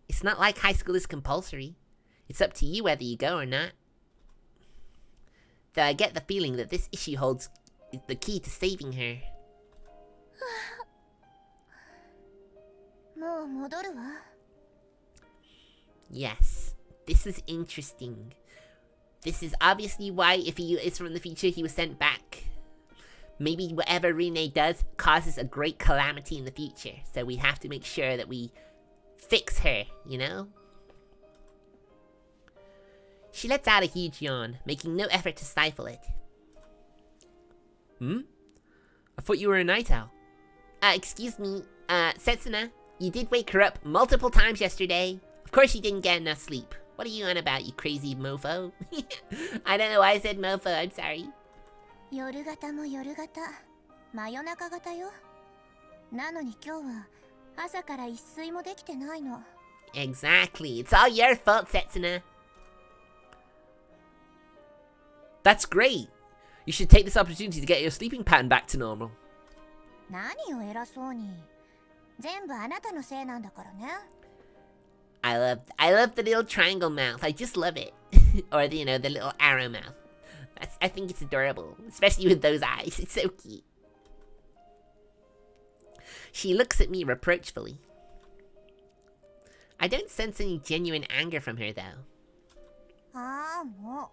It's not like high school is compulsory. It's up to you whether you go or not. Though I get the feeling that this issue holds the key to saving her. もう戻るわ。 Yes, this is interesting. This is obviously why, if he is from the future, he was sent back. Maybe whatever Rene does causes a great calamity in the future, so we have to make sure that we fix her, you know? She lets out a huge yawn, making no effort to stifle it. Hmm? I thought you were a night owl. Excuse me, Setsuna, you did wake her up multiple times yesterday. Of course you didn't get enough sleep. What are you on about, you crazy mofo? I don't know why I said mofo, I'm sorry. 夜型も夜型、真夜中型よ。なのに今日は朝から一睡もできてないの。 Exactly, it's all your fault, Setsuna. That's great. You should take this opportunity to get your sleeping pattern back to normal. 何を偉そうに。全部あなたのせいなんだからね。I love the little triangle mouth. I just love it. Or the, the little arrow mouth. I think it's adorable, especially with those eyes. It's so cute. She looks at me reproachfully. I don't sense any genuine anger from her, though. ああ、も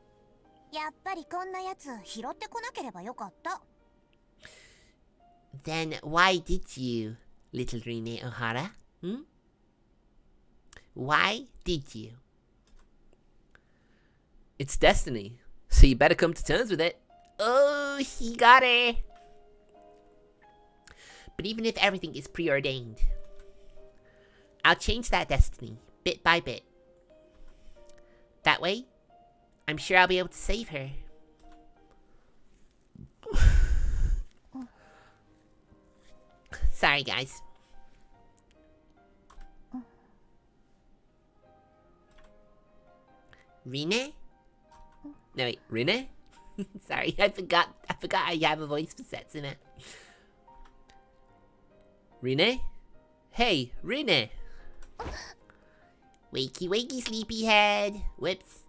う。やっぱりこんなやつ拾ってこなければよかった。Then why did you, little Rine Ohara? Why did you? It's destiny, so you better come to terms with it. Oh, he got her. But even if everything is preordained, I'll change that destiny, bit by bit. That way, I'm sure I'll be able to save her. Sorry, guys. Rine? No, wait, Rine? Sorry, I forgot I have a voice for Setsuna. Rine? Hey, Rine! Wakey, wakey, sleepyhead. Whoops.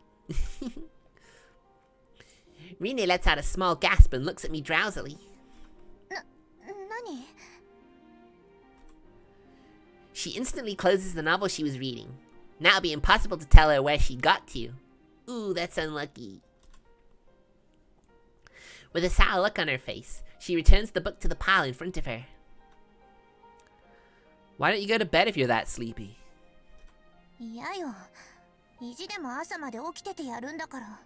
Rine lets out a small gasp and looks at me drowsily. 何? She instantly closes the novel she was reading. Now it'll be impossible to tell her where she got to. Ooh, that's unlucky. With a sour look on her face, she returns the book to the pile in front of her. Why don't you go to bed if you're that sleepy? いやよ。意地でも朝まで起きててやるんだから。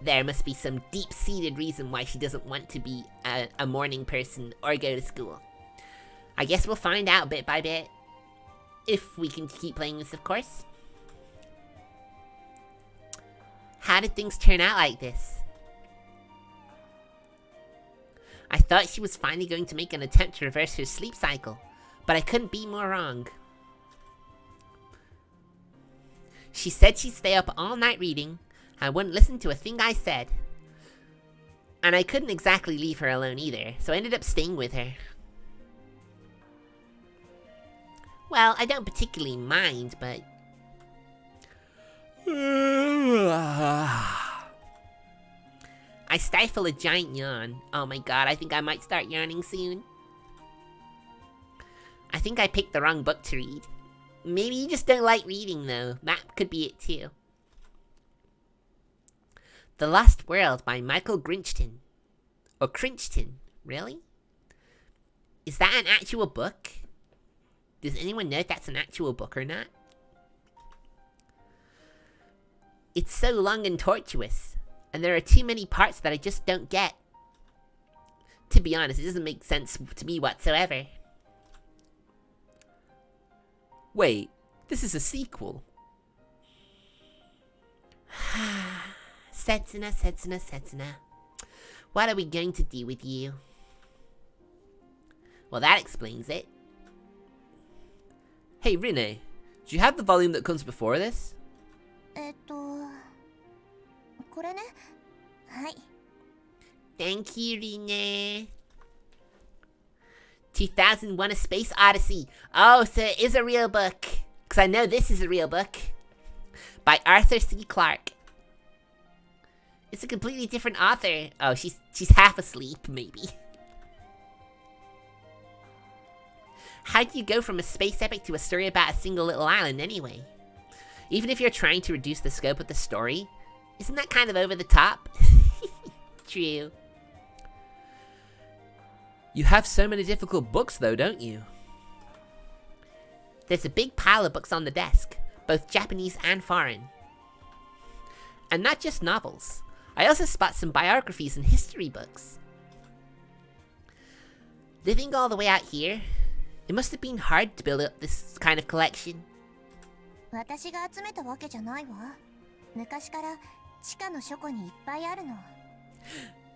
There must be some deep-seated reason why she doesn't want to be a morning person or go to school. I guess we'll find out bit by bit. If we can keep playing this, of course. How did things turn out like this? I thought she was finally going to make an attempt to reverse her sleep cycle, but I couldn't be more wrong. She said she'd stay up all night reading, and wouldn't listen to a thing I said. And I couldn't exactly leave her alone either, so I ended up staying with her. Well, I don't particularly mind, but... I stifle a giant yawn. Oh my god, I think I might start yawning soon. I think I picked the wrong book to read. Maybe you just don't like reading, though. That could be it, too. The Lost World by Michael Grinchton. Or Crinchton, really? Is that an actual book? Does anyone know if that's an actual book or not? It's so long and tortuous, and there are too many parts that I just don't get. To be honest, it doesn't make sense to me whatsoever. Wait, this is a sequel. Setsuna, Setsuna, Setsuna. What are we going to do with you? Well, that explains it. Hey, Rine, Do you have the volume that comes before this? これね。はい。Thank you, Rine. 2001: A Space Odyssey. Oh, so it is a real book. Because I know this is a real book. By Arthur C. Clarke. It's a completely different author. Oh, she's half asleep, maybe. How do you go from a space epic to a story about a single little island anyway? Even if you're trying to reduce the scope of the story, isn't that kind of over the top? True. You have so many difficult books though, don't you? There's a big pile of books on the desk, both Japanese and foreign. And not just novels. I also spot some biographies and history books. Living all the way out here, it must have been hard to build up this kind of collection. 私が集めたわけじゃないわ。昔から地下の書庫にいっぱいあるの。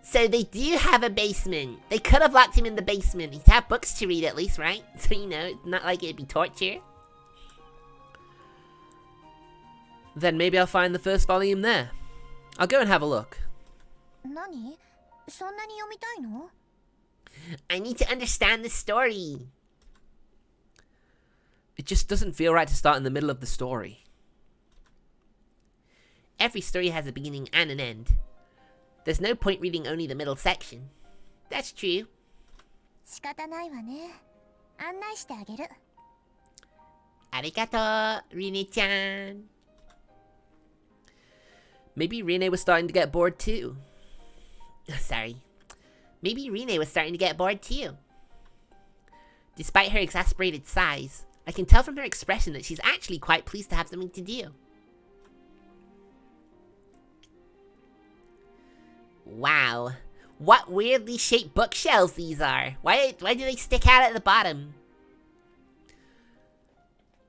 So they do have a basement. They could have locked him in the basement. He'd have books to read at least, right? So, you know, it's not like it'd be torture. Then maybe I'll find the first volume there. I'll go and have a look. 何？そんなに読みたいの？ I need to understand the story. It just doesn't feel right to start in the middle of the story. Every story has a beginning and an end. There's no point reading only the middle section. That's true. 仕方ないわね。案内してあげる。Arigato, Rine-chan. Maybe Rine was starting to get bored too. Sorry. Maybe Rine was starting to get bored too. Despite her exasperated sighs, I can tell from her expression that she's actually quite pleased to have something to do. Wow. What weirdly shaped bookshelves these are. Why do they stick out at the bottom?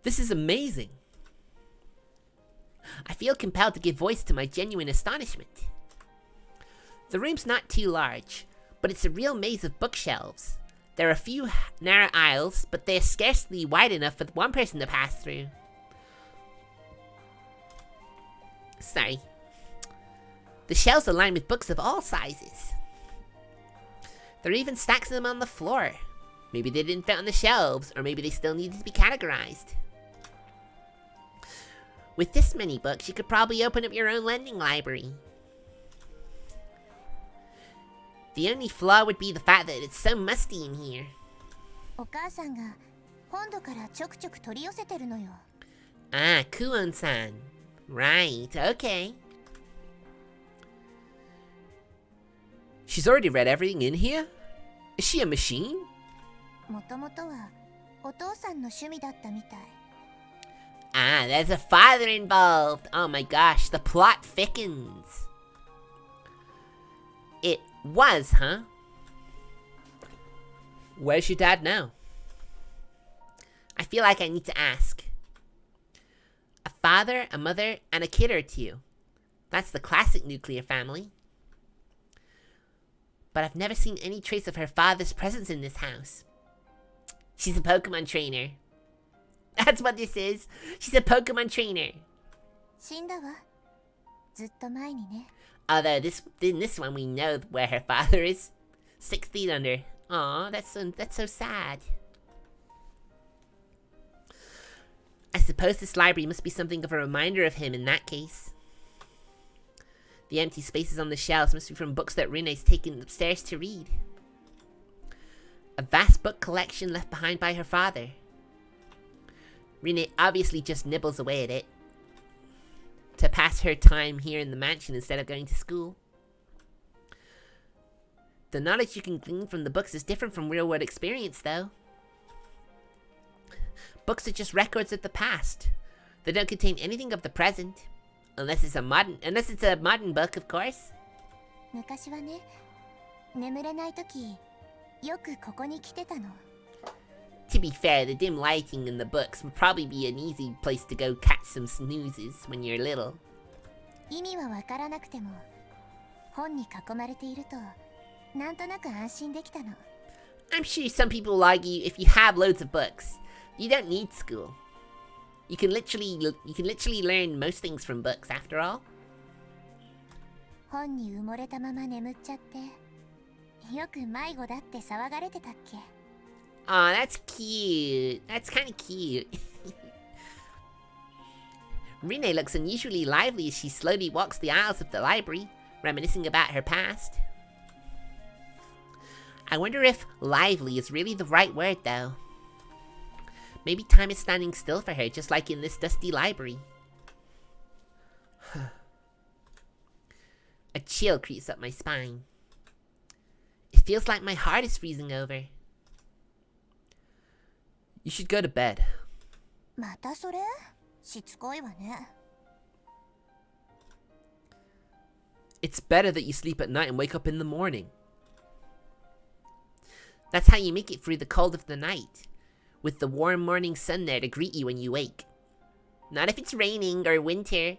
This is amazing. I feel compelled to give voice to my genuine astonishment. The room's not too large, but it's a real maze of bookshelves. There are a few narrow aisles, but they're scarcely wide enough for one person to pass through. Sorry. The shelves are lined with books of all sizes. There are even stacks of them on the floor. Maybe they didn't fit on the shelves, or maybe they still needed to be categorized. With this many books, you could probably open up your own lending library. The only flaw would be the fact that it's so musty in here. お母さんが本土からちょくちょく取り寄せてるのよ。Ah, Kuon-san. Right, okay. She's already read everything in here? Is she a machine? もともとはお父さんの趣味だったみたい。Ah, there's a father involved. Oh my gosh, the plot thickens. It was, huh? Where's your dad now? I feel like I need to ask. A father, a mother, and a kid or two. That's the classic nuclear family. But I've never seen any trace of her father's presence in this house. She's a Pokemon trainer. That's what this is. She's a Pokemon trainer. 死んだわ。ずっと前にね。 Although in this one we know where her father is. 6 feet under. Aw, that's so sad. I suppose this library must be something of a reminder of him in that case. The empty spaces on the shelves must be from books that Rine's taken upstairs to read. A vast book collection left behind by her father. Rine obviously just nibbles away at it to pass her time here in the mansion instead of going to school. The knowledge you can glean from the books is different from real-world experience, though. Books are just records of the past. They don't contain anything of the present. Unless it's a modern book, of course. 昔はね、眠れないとき、よくここに来てたの。 To be fair, the dim lighting in the books would probably be an easy place to go catch some snoozes when you're little. 意味はわからなくても、本に囲まれていると、なんとなく安心できたの。 I'm sure some people will argue if you have loads of books, you don't need school. You can literally learn most things from books after all. 本に埋もれたまま眠っちゃって、よく迷子だって騒がれてたっけ。Aw, that's cute. That's kind of cute. Rine looks unusually lively as she slowly walks the aisles of the library, reminiscing about her past. I wonder if lively is really the right word, though. Maybe time is standing still for her, just like in this dusty library. A chill creeps up my spine. It feels like my heart is freezing over. You should go to bed. またそれ？しつこいわね。It's better that you sleep at night and wake up in the morning. That's how you make it through the cold of the night, with the warm morning sun there to greet you when you wake. Not if it's raining, or winter,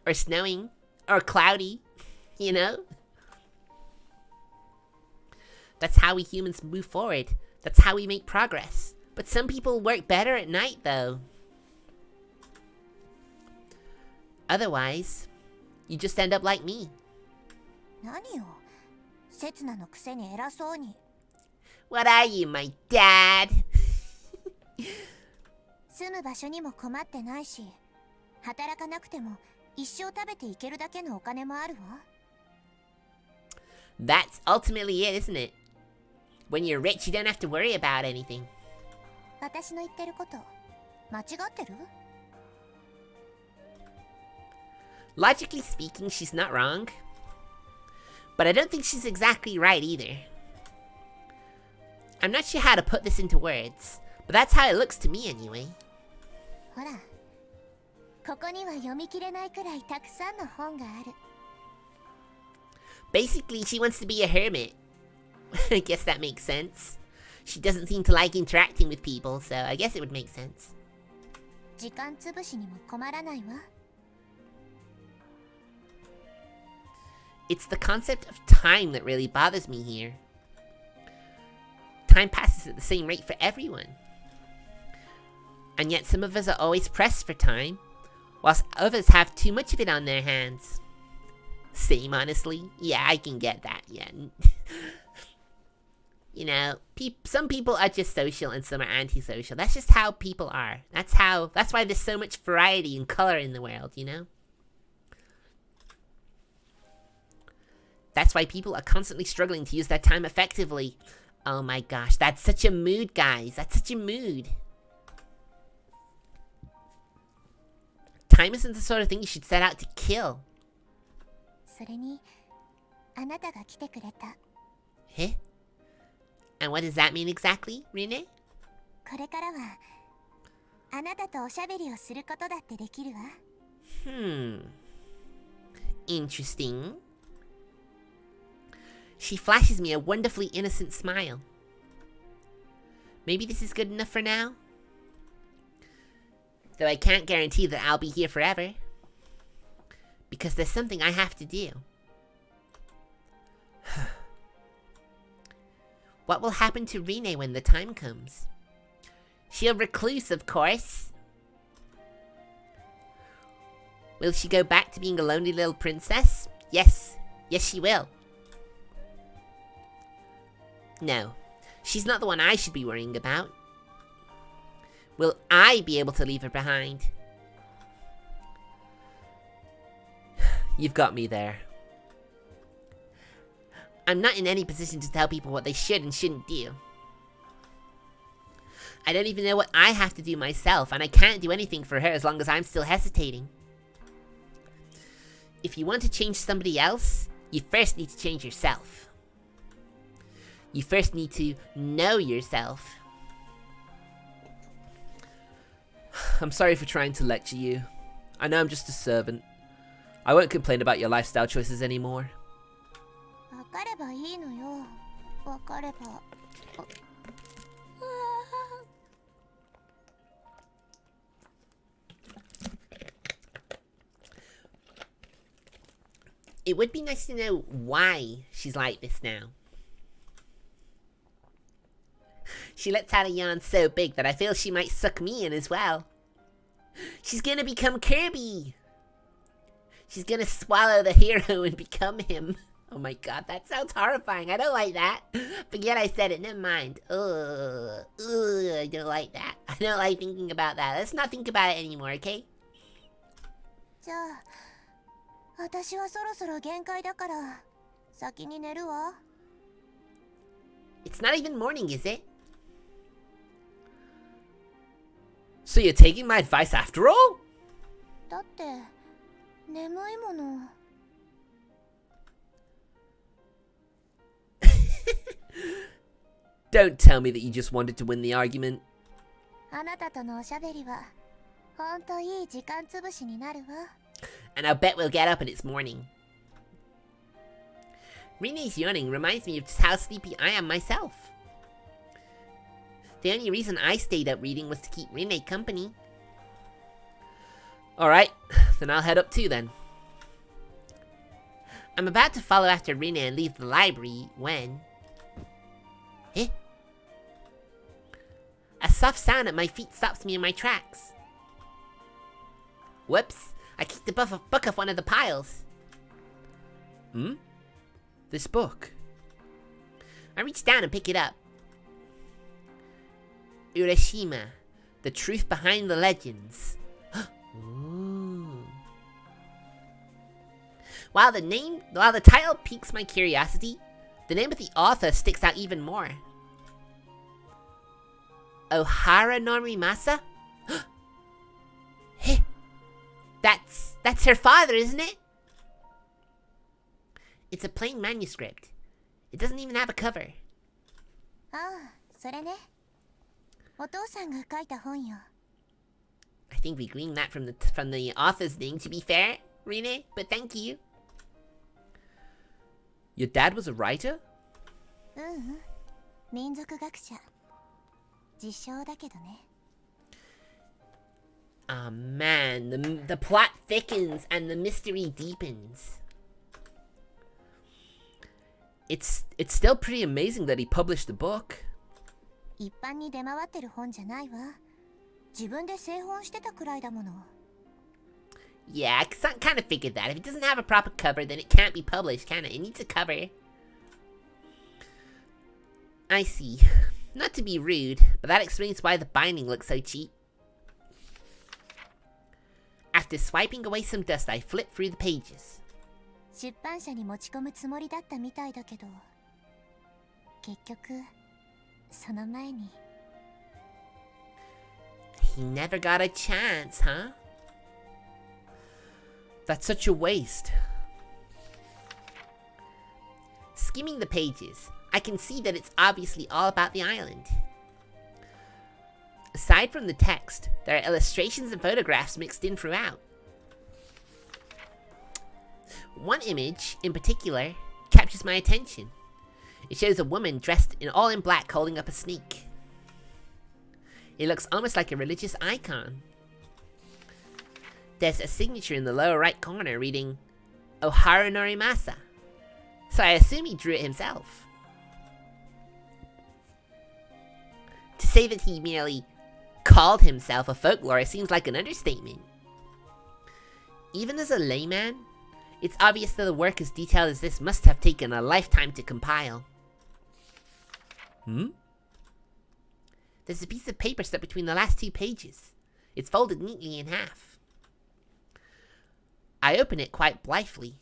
or snowing, or cloudy, you know? That's how we humans move forward. That's how we make progress. But some people work better at night, though. Otherwise, you just end up like me. 何よ、刹那のくせに偉そうに。What are you, my dad? 住む場所にも困ってないし、働かなくても一生食べていけるだけのお金もあるわ。That's ultimately it, isn't it? When you're rich, you don't have to worry about anything. 私の言ってること、間違ってる？ Logically speaking, she's not wrong. But I don't think she's exactly right either. I'm not sure how to put this into words, but that's how it looks to me anyway. ほら、ここには読み切れないくらいたくさんの本がある。Basically, she wants to be a hermit. I guess that makes sense. She doesn't seem to like interacting with people, so I guess it would make sense. 時間つぶしにも困らないわ。It's the concept of time that really bothers me here. Time passes at the same rate for everyone. And yet some of us are always pressed for time, whilst others have too much of it on their hands. Same, honestly. Yeah, I can get that, yeah. You know, some people are just social and some are antisocial. That's just how people are. That's why there's so much variety and color in the world, you know? That's why people are constantly struggling to use their time effectively. Oh my gosh, that's such a mood, guys. That's such a mood. Time isn't the sort of thing you should set out to kill. それに、あなたが来てくれた。Eh? And what does that mean exactly, Rine? これからは、あなたとおしゃべりをすることだってできるわ。Interesting. She flashes me a wonderfully innocent smile. Maybe this is good enough for now? Though I can't guarantee that I'll be here forever. Because there's something I have to do. What will happen to Rine when the time comes? She'll recluse, of course. Will she go back to being a lonely little princess? Yes. Yes, she will. No. She's not the one I should be worrying about. Will I be able to leave her behind? You've got me there. I'm not in any position to tell people what they should and shouldn't do. I don't even know what I have to do myself, and I can't do anything for her as long as I'm still hesitating. If you want to change somebody else, you first need to change yourself. You first need to know yourself. I'm sorry for trying to lecture you. I know I'm just a servant. I won't complain about your lifestyle choices anymore. わかればいいのよ。わかれば。It would be nice to know why she's like this now. She lets out a yawn so big that I feel she might suck me in as well. She's gonna become Kirby. She's gonna swallow the hero and become him. Oh my god, that sounds horrifying. I don't like that. Forget I said it, never mind. Ugh, I don't like that. I don't like thinking about that. Let's not think about it anymore, okay? じゃあ私はそろそろ限界だから先に寝るわ。 It's not even morning, is it? So you're taking my advice after all? だって眠いもの。 Don't tell me that you just wanted to win the argument. あなたとのおしゃべりはほんといい時間つぶしになるわ。 And I'll bet we'll get up and it's morning. Rine's yawning reminds me of just how sleepy I am myself. The only reason I stayed up reading was to keep Rine company. Alright, then I'll head up too then. I'm about to follow after Rine and leave the library when... Eh? A soft sound at my feet stops me in my tracks. Whoops, I kicked the book off one of the piles. Hmm? This book? I reach down and pick it up. Urashima, the truth behind the legends. Ooh. While the title piques my curiosity, the name of the author sticks out even more. Ohara Norimasa? Heh. That's her father, isn't it? It's a plain manuscript. It doesn't even have a cover. ああ、それね。お父さんが書いた本よ。 I think we gleaned that from the author's name, to be fair, Rine, but thank you. Your dad was a writer? ううん、民族学者。自称だけどね。 Oh man, the plot thickens and the mystery deepens. It's still pretty amazing that he published the book. 一般に出回ってる本じゃないわ。自分で製本してたくらいだもの。 Yeah, I kind of figured that. If it doesn't have a proper cover, then it can't be published, can it? It needs a cover. I see. Not to be rude, but that explains why the binding looks so cheap. After swiping away some dust, I flip through the pages. 出版社に持ち込むつもりだったみたいだけど、結局その前に。 He never got a chance, huh? That's such a waste. Skimming the pages, I can see that it's obviously all about the island. Aside from the text, there are illustrations and photographs mixed in throughout. One image, in particular, captures my attention. It shows a woman dressed all in black holding up a snake. It looks almost like a religious icon. There's a signature in the lower right corner reading, Ohara Norimasa. So I assume he drew it himself. To say that he merely called himself a folklorist seems like an understatement. Even as a layman, it's obvious that a work as detailed as this must have taken a lifetime to compile. Hmm? There's a piece of paper stuck between the last two pages. It's folded neatly in half. I open it quite blithely.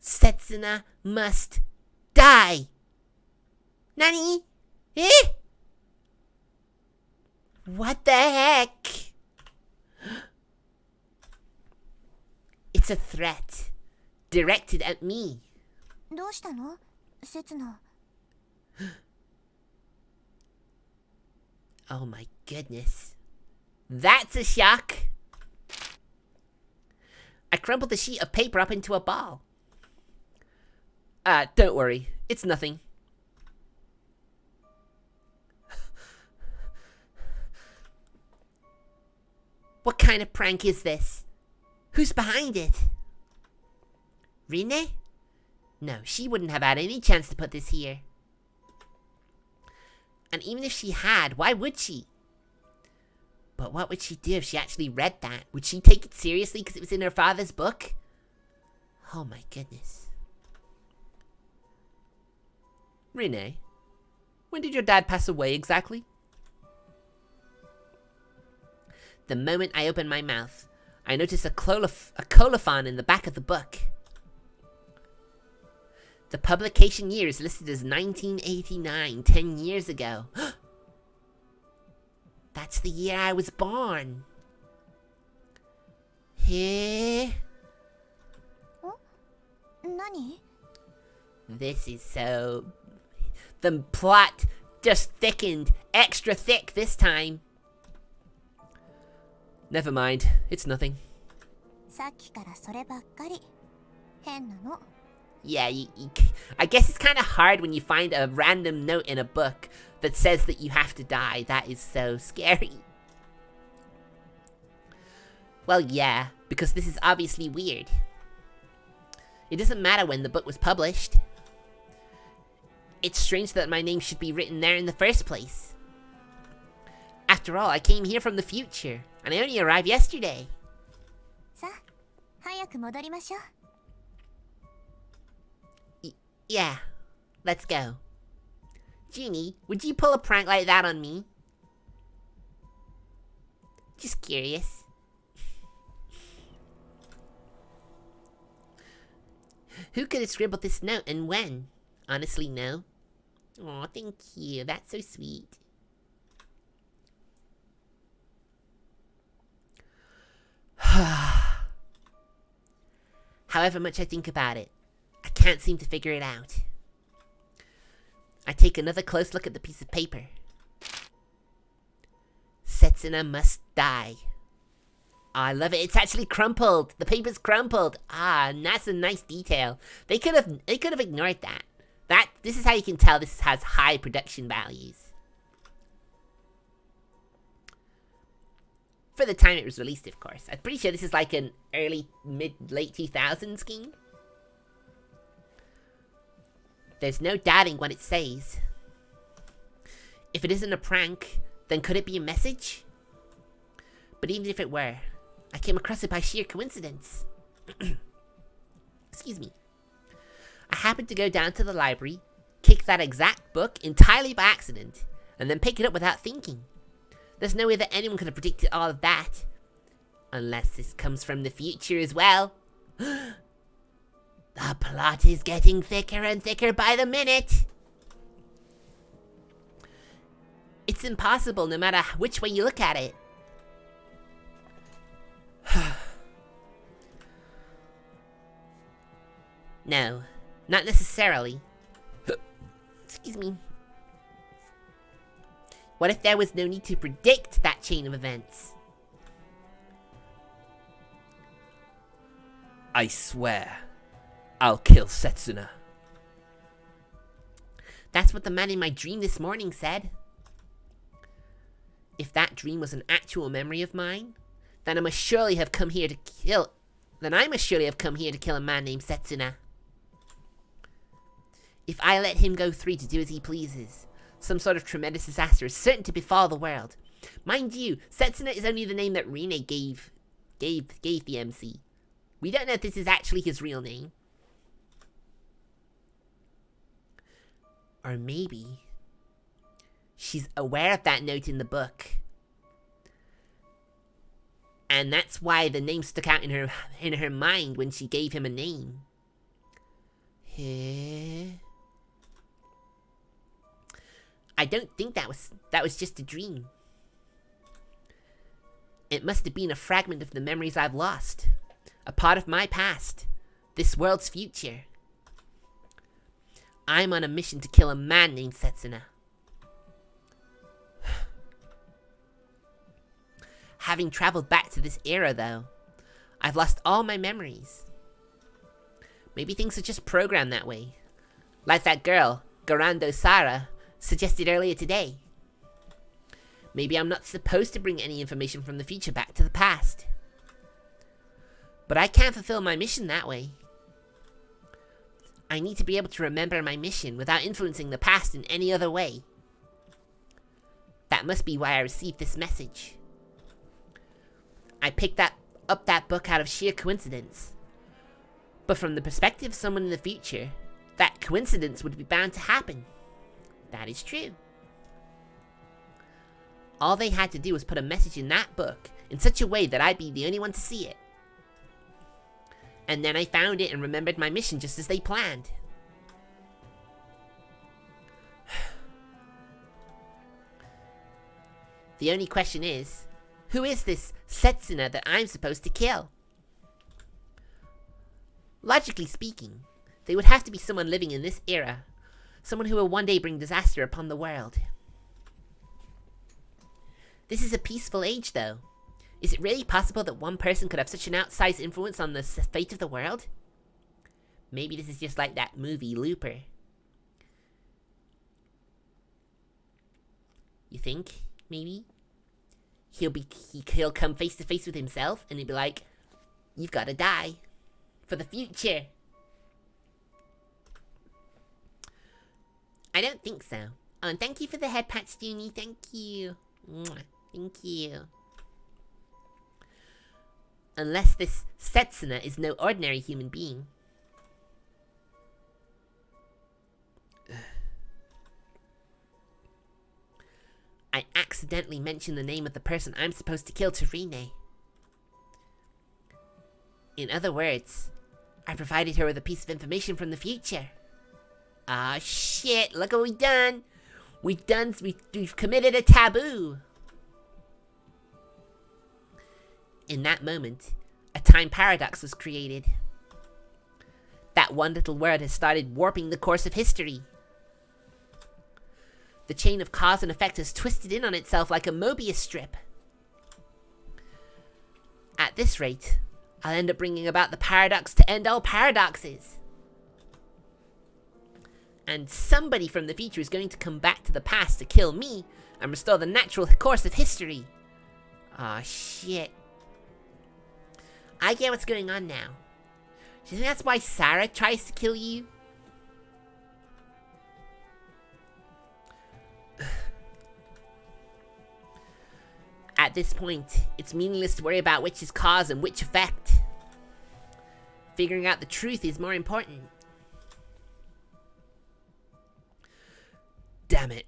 Setsuna must die. Nani? What the heck? It's a threat. Directed at me. どうしたの？せつな。 Oh my goodness. That's a shock. I crumpled the sheet of paper up into a ball. Don't worry. It's nothing. What kind of prank is this? Who's behind it? Rine? No, she wouldn't have had any chance to put this here. And even if she had, why would she? But what would she do if she actually read that? Would she take it seriously because it was in her father's book? Oh my goodness. Renee, when did your dad pass away exactly? The moment I opened my mouth, I noticed a colophon in the back of the book. The publication year is listed as 1989, 10 years ago. That's the year I was born. Hey. Nani? This is so... The plot just thickened, extra thick this time. Never mind, it's nothing. さっきからそればっかり。変なの。 Yeah, I guess it's kind of hard when you find a random note in a book that says that you have to die. That is so scary. Well, yeah, because this is obviously weird. It doesn't matter when the book was published. It's strange that my name should be written there in the first place. After all, I came here from the future, and I only arrived yesterday. さあ、早く戻りましょう。 Yeah, let's go. Genie, would you pull a prank like that on me? Just curious. Who could have scribbled this note and when? Honestly, no. Aw, thank you. That's so sweet. However much I think about it, I can't seem to figure it out. I take another close look at the piece of paper. Setsuna must die. Oh, I love it. It's actually crumpled. The paper's crumpled. Ah, and that's a nice detail. They could have ignored that. This is how you can tell this has high production values. For the time it was released, of course. I'm pretty sure this is like an early, late 2000s game. There's no doubting what it says. If it isn't a prank, then could it be a message? But even if it were, I came across it by sheer coincidence. Excuse me. I happened to go down to the library, kick that exact book entirely by accident, and then pick it up without thinking. There's no way that anyone could have predicted all of that. Unless this comes from the future as well. The plot is getting thicker and thicker by the minute. It's impossible no matter which way you look at it. No, not necessarily. Excuse me. What if there was no need to predict that chain of events? I swear, I'll kill Setsuna. That's what the man in my dream this morning said. If that dream was an actual memory of mine, then I must surely have come here to kill... Then I must surely have come here to kill a man named Setsuna. If I let him go free to do as he pleases, some sort of tremendous disaster is certain to befall the world. Mind you, Setsuna is only the name that Rine gave the MC. We don't know if this is actually his real name. Or maybe she's aware of that note in the book. And that's why the name stuck out in her mind when she gave him a name. I don't think that was just a dream. It must have been a fragment of the memories I've lost. A part of my past. This world's future. I'm on a mission to kill a man named Setsuna. Having traveled back to this era, though, I've lost all my memories. Maybe things are just programmed that way. Like that girl, Garando Sara, suggested earlier today. Maybe I'm not supposed to bring any information from the future back to the past. But I can't fulfill my mission that way. I need to be able to remember my mission without influencing the past in any other way. That must be why I received this message. I picked up that book out of sheer coincidence. But from the perspective of someone in the future, that coincidence would be bound to happen. That is true. All they had to do was put a message in that book in such a way that I'd be the only one to see it. And then I found it and remembered my mission just as they planned. The only question is, who is this Setsuna that I'm supposed to kill? Logically speaking, they would have to be someone living in this era. Someone who will one day bring disaster upon the world. This is a peaceful age, though. Is it really possible that one person could have such an outsized influence on the fate of the world? Maybe this is just like that movie, Looper. You think? Maybe? He'll come face to face with himself, and he'll be like, "You've got to die. For the future." I don't think so. Oh, and thank you for the head pat, Steenie. Thank you. Mwah. Thank you. Unless this Setsuna is no ordinary human being. I accidentally mentioned the name of the person I'm supposed to kill to Rine. In other words, I provided her with a piece of information from the future. Ah, shit, look what we've done. We've committed a taboo. In that moment, a time paradox was created. That one little word has started warping the course of history. The chain of cause and effect has twisted in on itself like a Mobius strip. At this rate, I'll end up bringing about the paradox to end all paradoxes. And somebody from the future is going to come back to the past to kill me and restore the natural course of history. Aw, shit. I get what's going on now. Do you think that's why Sarah tries to kill you? At this point, it's meaningless to worry about which is cause and which effect. Figuring out the truth is more important. Damn it.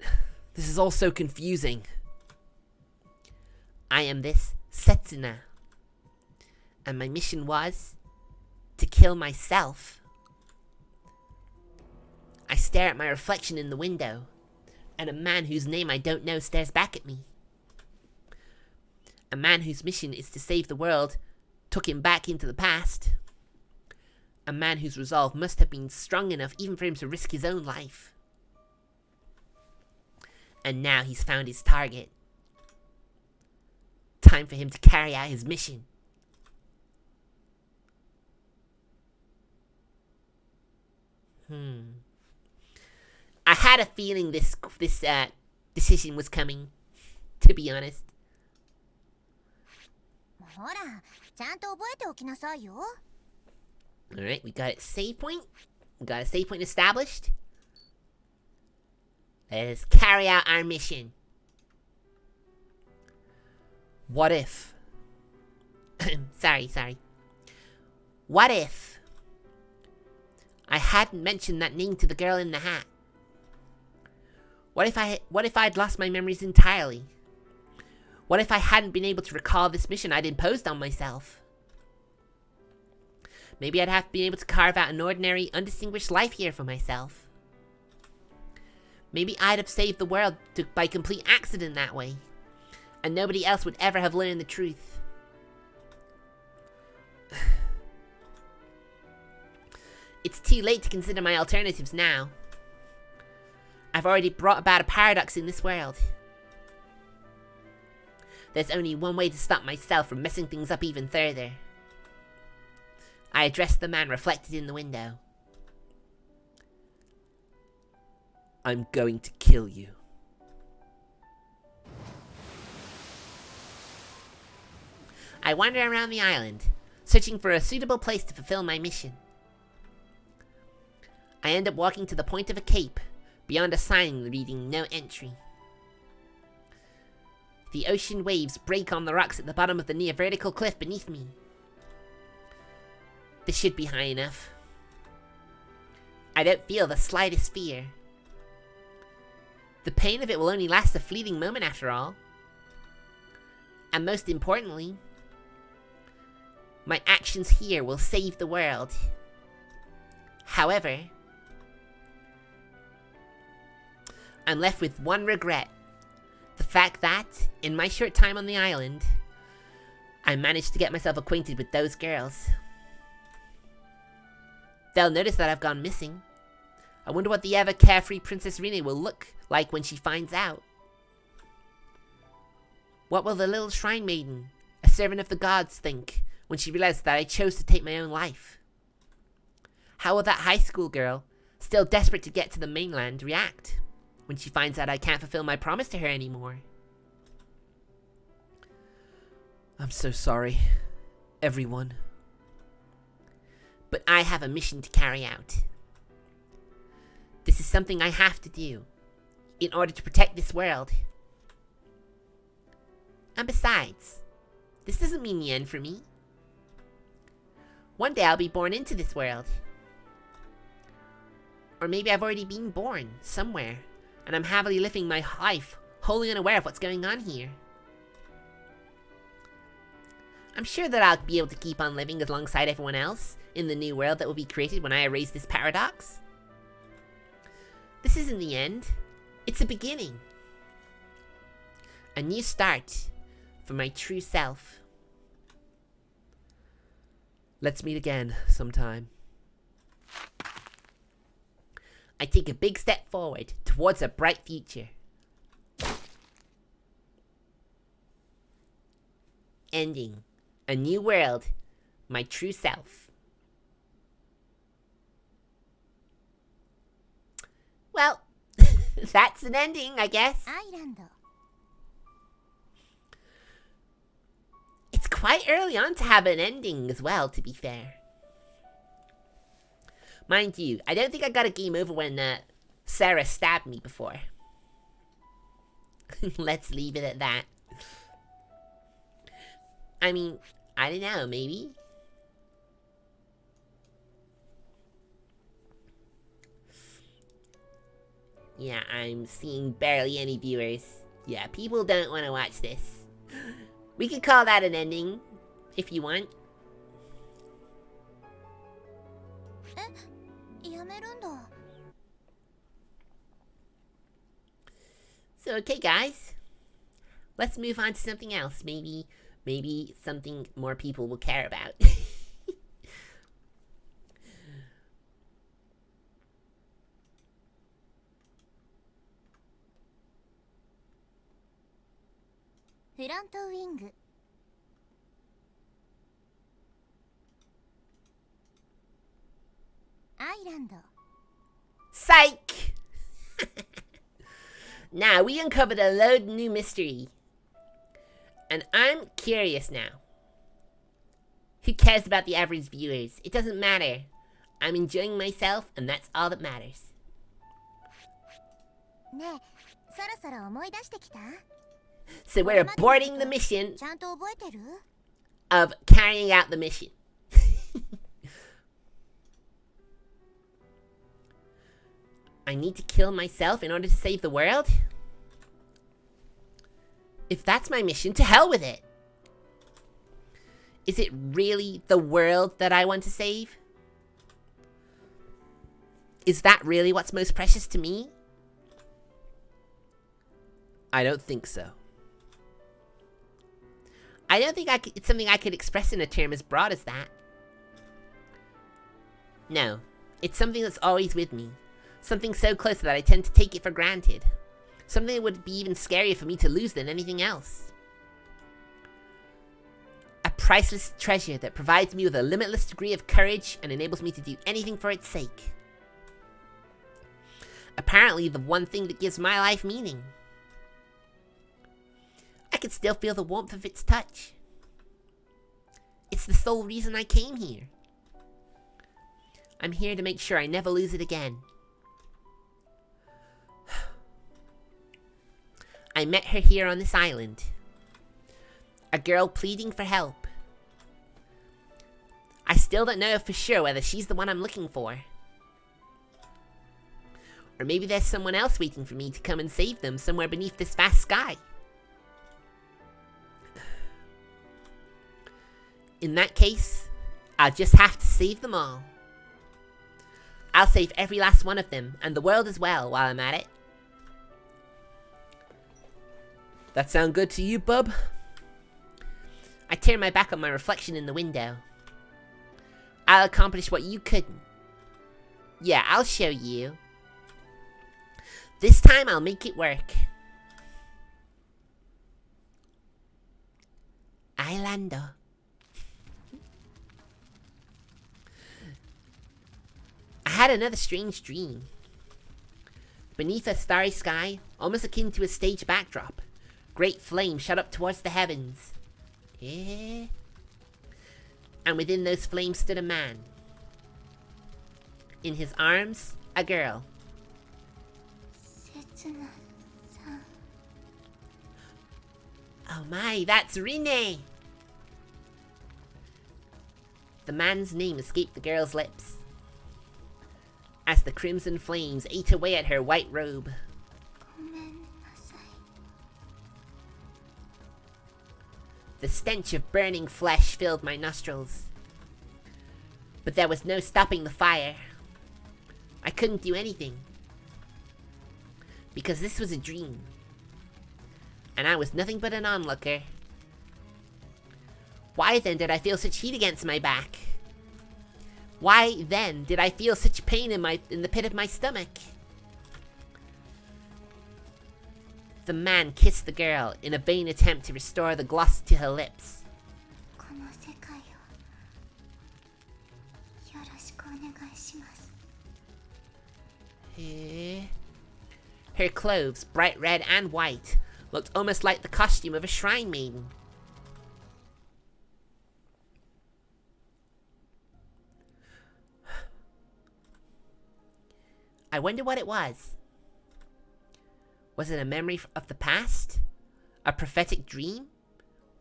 This is all so confusing. I am this Setsuna. And my mission was to kill myself. I stare at my reflection in the window, and a man whose name I don't know stares back at me. A man whose mission is to save the world took him back into the past. A man whose resolve must have been strong enough even for him to risk his own life. And now he's found his target. Time for him to carry out his mission. I had a feeling this decision was coming, to be honest. ほら、ちゃんと覚えておきなさいよ。Alright, we got a save point. We got a save point established. Let's carry out our mission. What if? Sorry. What if I hadn't mentioned that name to the girl in the hat? What if I'd lost my memories entirely? What if I hadn't been able to recall this mission I'd imposed on myself? Maybe I'd have been able to carve out an ordinary, undistinguished life here for myself. Maybe I'd have saved the world by complete accident that way, and nobody else would ever have learned the truth. It's too late to consider my alternatives now. I've already brought about a paradox in this world. There's only one way to stop myself from messing things up even further. I addressed the man reflected in the window. I'm going to kill you. I wander around the island, searching for a suitable place to fulfill my mission. I end up walking to the point of a cape, beyond a sign reading no entry. The ocean waves break on the rocks at the bottom of the near vertical cliff beneath me. This should be high enough. I don't feel the slightest fear. The pain of it will only last a fleeting moment after all. And most importantly, my actions here will save the world. However, I'm left with one regret. The fact that, in my short time on the island, I managed to get myself acquainted with those girls. They'll notice that I've gone missing. I wonder what the ever carefree Princess Rene will look like when she finds out. What will the little shrine maiden, a servant of the gods, think when she realizes that I chose to take my own life? How will that high school girl, still desperate to get to the mainland, react when she finds out I can't fulfill my promise to her anymore? I'm so sorry, everyone. But I have a mission to carry out. This is something I have to do in order to protect this world. And besides, this doesn't mean the end for me. One day I'll be born into this world. Or maybe I've already been born somewhere, and I'm happily living my life, wholly unaware of what's going on here. I'm sure that I'll be able to keep on living alongside everyone else in the new world that will be created when I erase this paradox. This isn't the end. It's a beginning. A new start for my true self. Let's meet again sometime. I take a big step forward towards a bright future. Ending. A new world. My true self. Well, that's an ending, I guess. Island. It's quite early on to have an ending as well, to be fair. Mind you, I don't think I got a game over when Sarah stabbed me before. Let's leave it at that. I mean, I don't know, maybe? Yeah, I'm seeing barely any viewers. Yeah, people don't want to watch this. We could call that an ending, if you want. やめるんだ。 So, okay, guys. Let's move on to something else. Maybe something more people will care about. Front wing. Island. Psych! Now, we uncovered a load new mystery. And I'm curious now. Who cares about the average viewers? It doesn't matter. I'm enjoying myself, and that's all that matters. ねえ、そろそろ思い出してきた？ So we're aborting the mission ちゃんと覚えてる？ of carrying out the mission. I need to kill myself in order to save the world? If that's my mission, to hell with it! Is it really the world that I want to save? Is that really what's most precious to me? I don't think so. I don't think it's something I could express in a term as broad as that. No, it's something that's always with me. Something so close that I tend to take it for granted. Something that would be even scarier for me to lose than anything else. A priceless treasure that provides me with a limitless degree of courage and enables me to do anything for its sake. Apparently the one thing that gives my life meaning. I can still feel the warmth of its touch. It's the sole reason I came here. I'm here to make sure I never lose it again. I met her here on this island. A girl pleading for help. I still don't know for sure whether she's the one I'm looking for. Or maybe there's someone else waiting for me to come and save them somewhere beneath this vast sky. In that case, I'll just have to save them all. I'll save every last one of them, and the world as well, while I'm at it. That sound good to you, bub? I turn my back on my reflection in the window. I'll accomplish what you couldn't. Yeah, I'll show you. This time I'll make it work. Islando. I had another strange dream. Beneath a starry sky, almost akin to a stage backdrop, great flames shot up towards the heavens. Yeah. And within those flames stood a man. In his arms, a girl. Setsuna-san. Oh my, that's Rine! The man's name escaped the girl's lips as the crimson flames ate away at her white robe. The stench of burning flesh filled my nostrils. But there was no stopping the fire. I couldn't do anything. Because this was a dream. And I was nothing but an onlooker. Why then did I feel such heat against my back? Why then did I feel such pain in the pit of my stomach? The man kissed the girl in a vain attempt to restore the gloss to her lips. Her clothes, bright red and white, looked almost like the costume of a shrine maiden. I wonder what it was. Was it a memory of the past? A prophetic dream?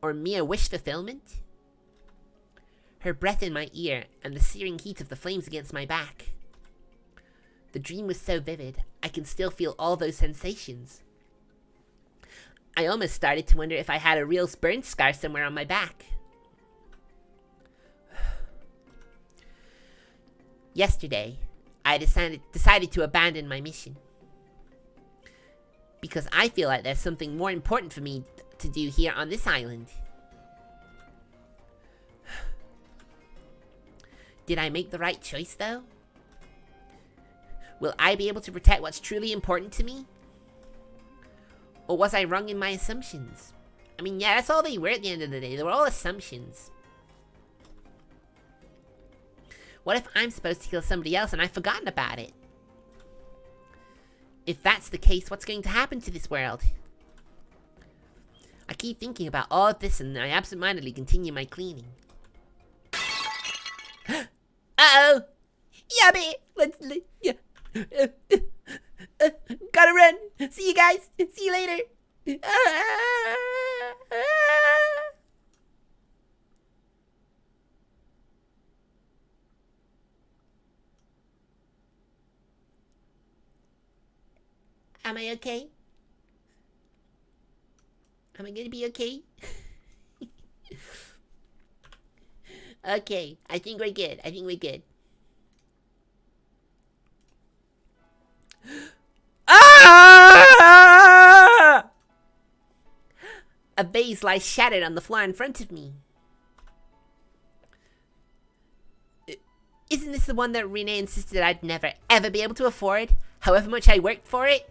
Or mere wish fulfillment? Her breath in my ear and the searing heat of the flames against my back. The dream was so vivid, I can still feel all those sensations. I almost started to wonder if I had a real burn scar somewhere on my back. Yesterday, I decided to abandon my mission. Because I feel like there's something more important for me to do here on this island. Did I make the right choice, though? Will I be able to protect what's truly important to me? Or was I wrong in my assumptions? I mean, yeah, that's all they were at the end of the day. They were all assumptions. What if I'm supposed to kill somebody else and I've forgotten about it? If that's the case, what's going to happen to this world? I keep thinking about all of this and I absentmindedly continue my cleaning. Uh-oh! Yummy! Gotta run! See you guys! See you later! Am I okay? Am I gonna be okay? Okay, I think we're good. I think we're good. Ah! A vase lies shattered on the floor in front of me. Isn't this the one that Rene insisted I'd never ever be able to afford, however much I worked for it?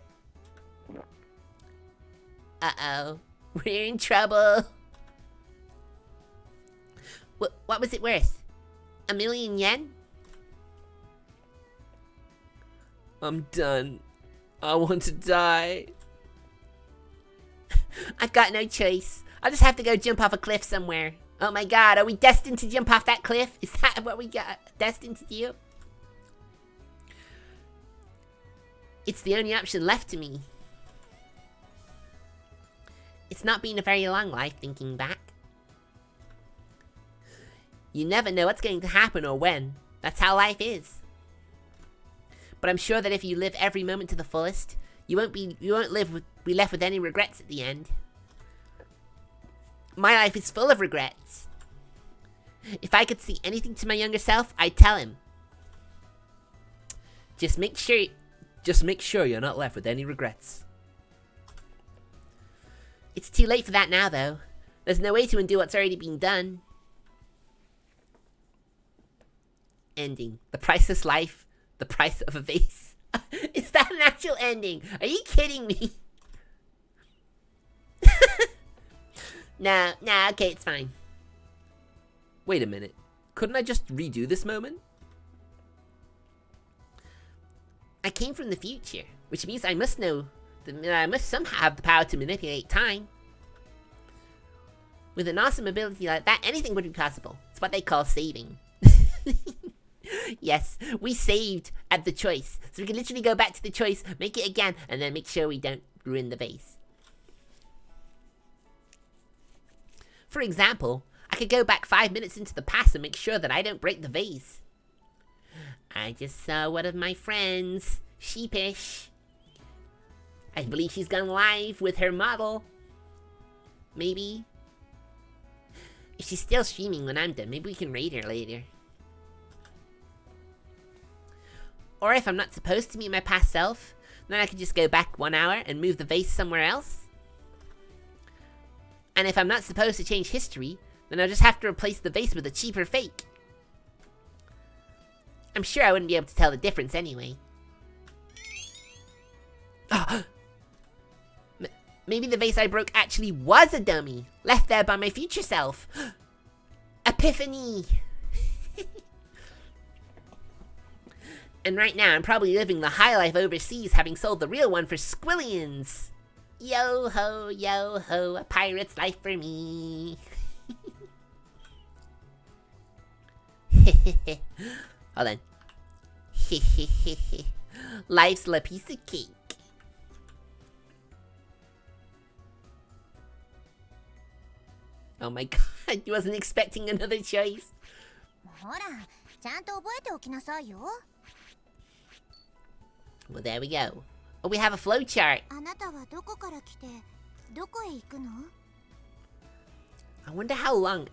Uh-oh. We're in trouble. What was it worth? 1,000,000 yen? I'm done. I want to die. I've got no choice. I'll just have to go jump off a cliff somewhere. Oh my god, are we destined to jump off that cliff? Is that what we got destined to do? It's the only option left to me. It's not been a very long life, thinking back. You never know what's going to happen or when. That's how life is. But I'm sure that if you live every moment to the fullest, you won't be left with any regrets at the end. My life is full of regrets. If I could see anything to my younger self, I'd tell him. Just make sure you're not left with any regrets. It's too late for that now, though. There's no way to undo what's already been done. Ending. The priceless life. The price of a vase. Is that an actual ending? Are you kidding me? Nah, okay, it's fine. Wait a minute. Couldn't I just redo this moment? I came from the future, which means I must know that I must somehow have the power to manipulate time. With an awesome ability like that, anything would be possible. It's what they call saving. Yes, we saved at the choice. So we can literally go back to the choice, make it again, and then make sure we don't ruin the vase. For example, I could go back 5 minutes into the past and make sure that I don't break the vase. I just saw one of my friends, sheepish. I believe she's gone live with her model. Maybe. If she's still streaming when I'm done, maybe we can raid her later. Or if I'm not supposed to meet my past self, then I could just go back 1 hour and move the vase somewhere else. And if I'm not supposed to change history, then I'll just have to replace the vase with a cheaper fake. I'm sure I wouldn't be able to tell the difference anyway. Maybe the vase I broke actually was a dummy, left there by my future self. Epiphany! And right now, I'm probably living the high life overseas, having sold the real one for squillions. Yo ho, a pirate's life for me. Hold on. Life's a piece of cake. Oh my god, I wasn't expecting another choice. Well, there we go. Oh, we have a flowchart. I wonder how long.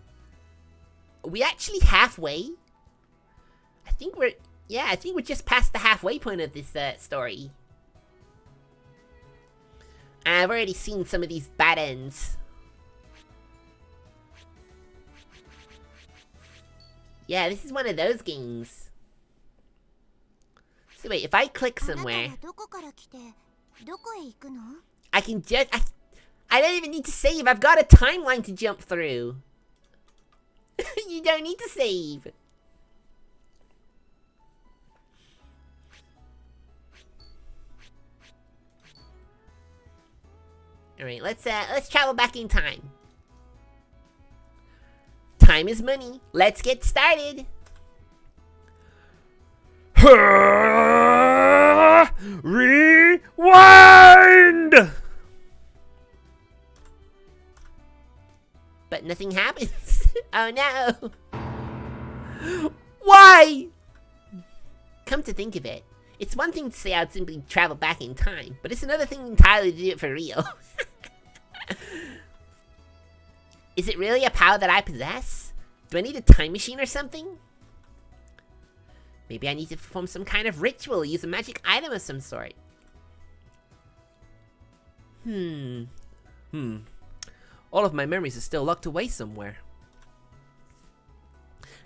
Are we actually halfway? I think we're just past the halfway point of this story. And I've already seen some of these bad ends. Yeah, this is one of those games. So wait, if I click somewhere, I can just... I don't even need to save. I've got a timeline to jump through. You don't need to save. Alright, let's travel back in time. Time is money. Let's get started. Rewind! But nothing happens. Oh no. Why? Come to think of it, it's one thing to say I'd simply travel back in time, but it's another thing entirely to do it for real. Is it really a power that I possess? Do I need a time machine or something? Maybe I need to perform some kind of ritual, use a magic item of some sort. All of my memories are still locked away somewhere.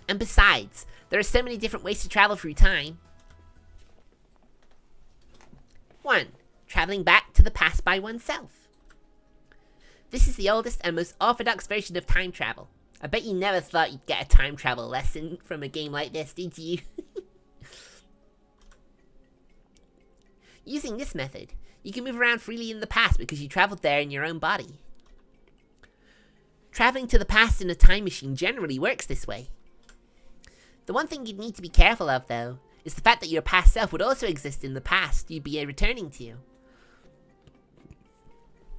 And besides, there are so many different ways to travel through time. 1. Traveling back to the past by oneself. This is the oldest and most orthodox version of time travel. I bet you never thought you'd get a time travel lesson from a game like this, did you? Using this method, you can move around freely in the past because you traveled there in your own body. Traveling to the past in a time machine generally works this way. The one thing you'd need to be careful of, though, is the fact that your past self would also exist in the past you'd be returning to.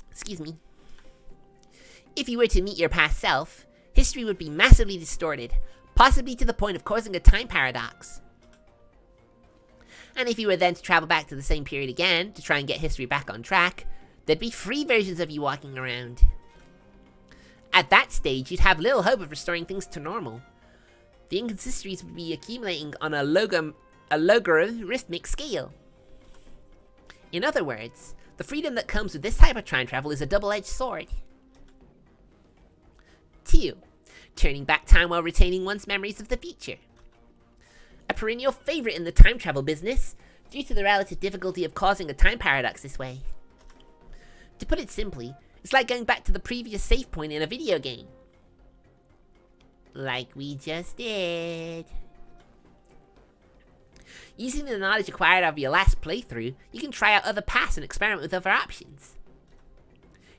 Excuse me. If you were to meet your past self, history would be massively distorted, possibly to the point of causing a time paradox. And if you were then to travel back to the same period again, to try and get history back on track, there'd be 3 versions of you walking around. At that stage, you'd have little hope of restoring things to normal. The inconsistencies would be accumulating on a logarithmic scale. In other words, the freedom that comes with this type of time travel is a double-edged sword. 2. Turning back time while retaining one's memories of the future. A perennial favorite in the time travel business, due to the relative difficulty of causing a time paradox this way. To put it simply, it's like going back to the previous save point in a video game. Like we just did. Using the knowledge acquired of your last playthrough, you can try out other paths and experiment with other options.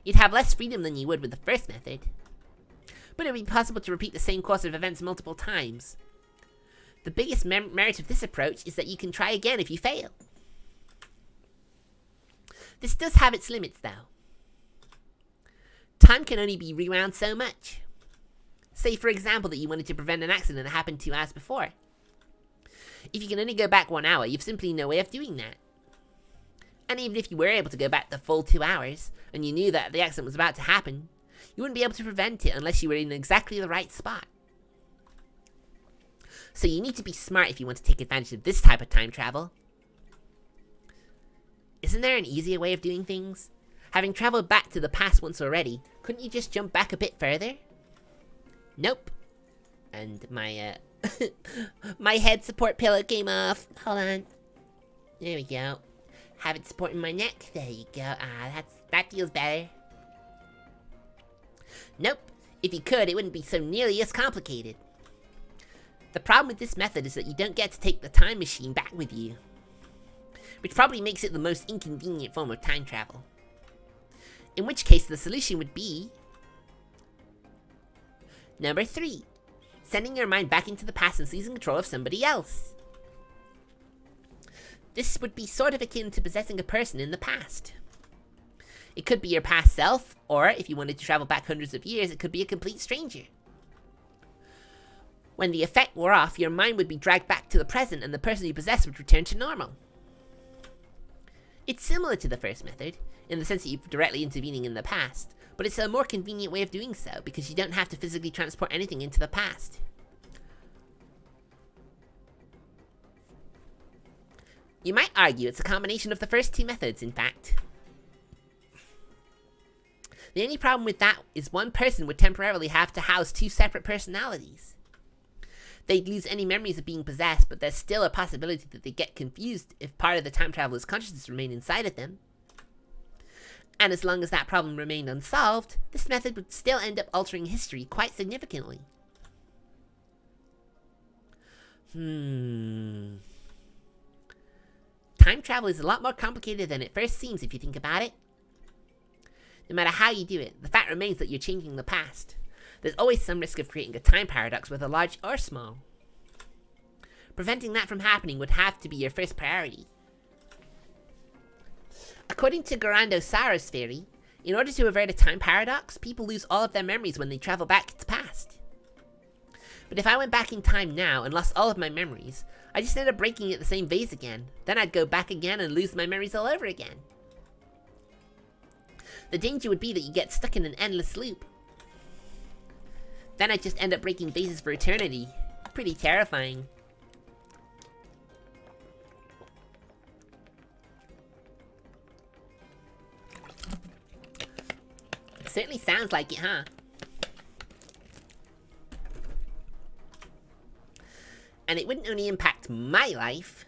You'd have less freedom than you would with the first method, but it would be possible to repeat the same course of events multiple times. The biggest merit of this approach is that you can try again if you fail. This does have its limits though. Time can only be rewound so much. Say for example that you wanted to prevent an accident that happened 2 hours before. If you can only go back 1 hour, you've simply no way of doing that. And even if you were able to go back the full 2 hours, and you knew that the accident was about to happen, you wouldn't be able to prevent it unless you were in exactly the right spot. So you need to be smart if you want to take advantage of this type of time travel. Isn't there an easier way of doing things? Having traveled back to the past once already, couldn't you just jump back a bit further? Nope. And my, my head support pillow came off. Hold on. There we go. Have it supporting my neck. There you go. That feels better. Nope. If you could, it wouldn't be so nearly as complicated. The problem with this method is that you don't get to take the time machine back with you, which probably makes it the most inconvenient form of time travel. In which case, the solution would be... Number 3. Sending your mind back into the past and seizing control of somebody else. This would be sort of akin to possessing a person in the past. It could be your past self, or if you wanted to travel back hundreds of years, it could be a complete stranger. When the effect wore off, your mind would be dragged back to the present and the person you possess would return to normal. It's similar to the first method, in the sense that you're directly intervening in the past, but it's a more convenient way of doing so, because you don't have to physically transport anything into the past. You might argue it's a combination of the first 2 methods, in fact. The only problem with that is one person would temporarily have to house 2 separate personalities. They'd lose any memories of being possessed, but there's still a possibility that they get confused if part of the time traveler's consciousness remained inside of them. And as long as that problem remained unsolved, this method would still end up altering history quite significantly. Time travel is a lot more complicated than it first seems if you think about it. No matter how you do it, the fact remains that you're changing the past. There's always some risk of creating a time paradox, whether large or small. Preventing that from happening would have to be your first priority. According to Garando Saro's theory, in order to avert a time paradox, people lose all of their memories when they travel back to the past. But if I went back in time now and lost all of my memories, I'd just end up breaking it the same vase again. Then I'd go back again and lose my memories all over again. The danger would be that you get stuck in an endless loop. Then I'd just end up breaking vases for eternity. Pretty terrifying. Certainly sounds like it, huh? And it wouldn't only impact my life.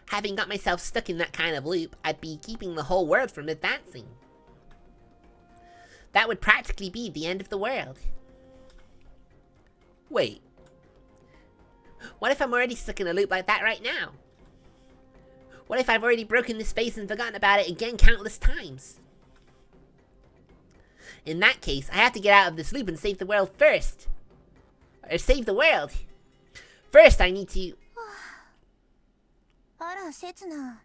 Having got myself stuck in that kind of loop, I'd be keeping the whole world from advancing. That would practically be the end of the world. Wait. What if I'm already stuck in a loop like that right now? What if I've already broken this vase and forgotten about it again countless times? In that case, I have to get out of this loop and save the world first. Or save the world. First, I need to... せつな。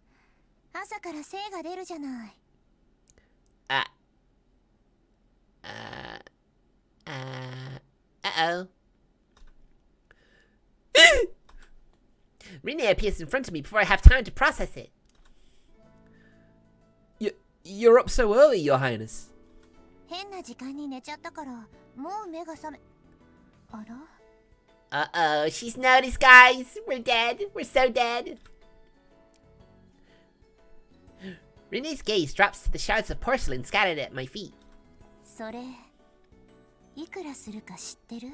朝から精が出るじゃない。Uh-oh. Rene appears in front of me before I have time to process it. You're up so early, Your Highness. 変な時間に寝ちゃったから、もう目が覚め。あら？ Uh-oh, she's noticed, guys. We're dead. We're so dead. Renee's gaze drops to the shards of porcelain scattered at my feet. それ、いくらするか知ってる？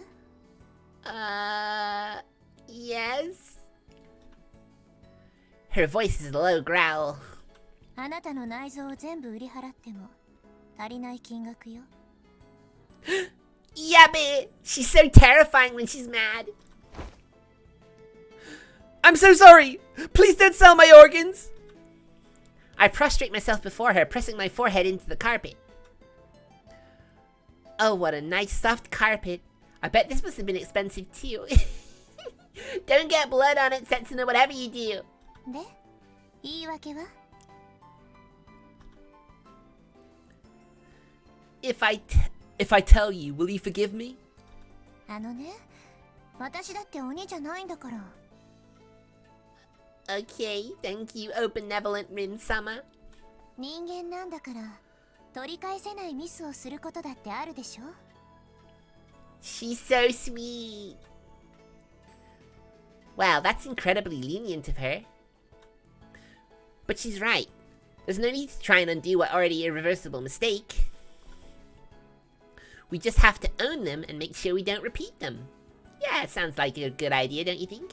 Yes? Her voice is a low growl. あなたの内臓を全部売り払っても足りない金額よ。Yabbit! She's so terrifying when she's mad. I'm so sorry! Please don't sell my organs! I prostrate myself before her, pressing my forehead into the carpet. Oh, what a nice soft carpet. I bet this must have been expensive too. Don't get blood on it, Setsuna, whatever you do. で、言い訳は？ If I tell you, will you forgive me? あのね、私だって鬼じゃないんだから。Okay, thank you, oh benevolent Rin-sama. 人間なんだから、取り返せないミスをすることだってあるでしょ？ She's so sweet. Wow, that's incredibly lenient of her. But she's right. There's no need to try and undo what already irreversible mistake. We just have to own them and make sure we don't repeat them. Yeah, it sounds like a good idea, don't you think?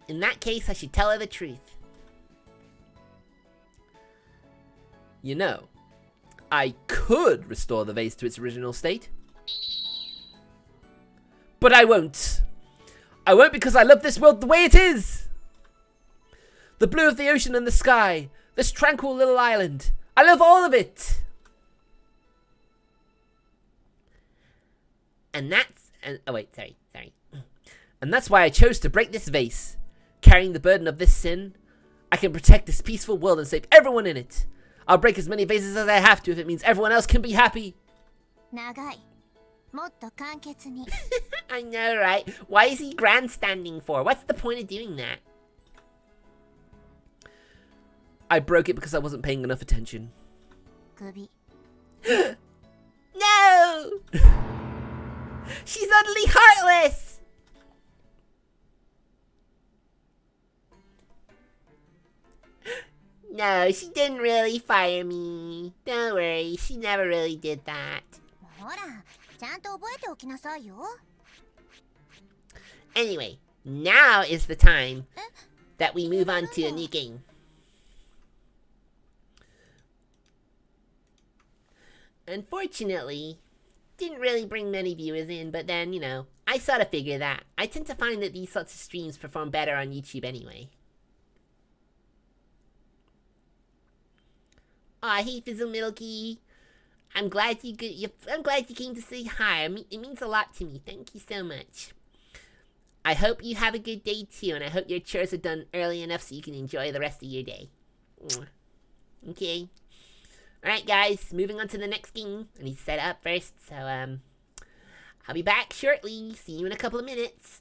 In that case, I should tell her the truth. You know, I could restore the vase to its original state. But I won't. I won't because I love this world the way it is. The blue of the ocean and the sky. This tranquil little island. I love all of it. And that's why I chose to break this vase. Carrying the burden of this sin, I can protect this peaceful world and save everyone in it. I'll break as many vases as I have to if it means everyone else can be happy. 長い。もっと簡潔に。I know, right? Why is he grandstanding for? What's the point of doing that? I broke it because I wasn't paying enough attention. 首。No! She's utterly heartless! No, she didn't really fire me. Don't worry, she never really did that. ほら、ちゃんと覚えておきなさいよ。Anyway, now is the time that we move on to a new game. Unfortunately, didn't really bring many viewers in, but then, you know, I sort of figure that. I tend to find that these sorts of streams perform better on YouTube anyway. Aw, hey Fizzle Milky. I'm glad you came to say hi. It means a lot to me. Thank you so much. I hope you have a good day too, and I hope your chores are done early enough so you can enjoy the rest of your day. Okay. Alright guys, moving on to the next game. I need to set it up first, so I'll be back shortly. See you in a couple of minutes.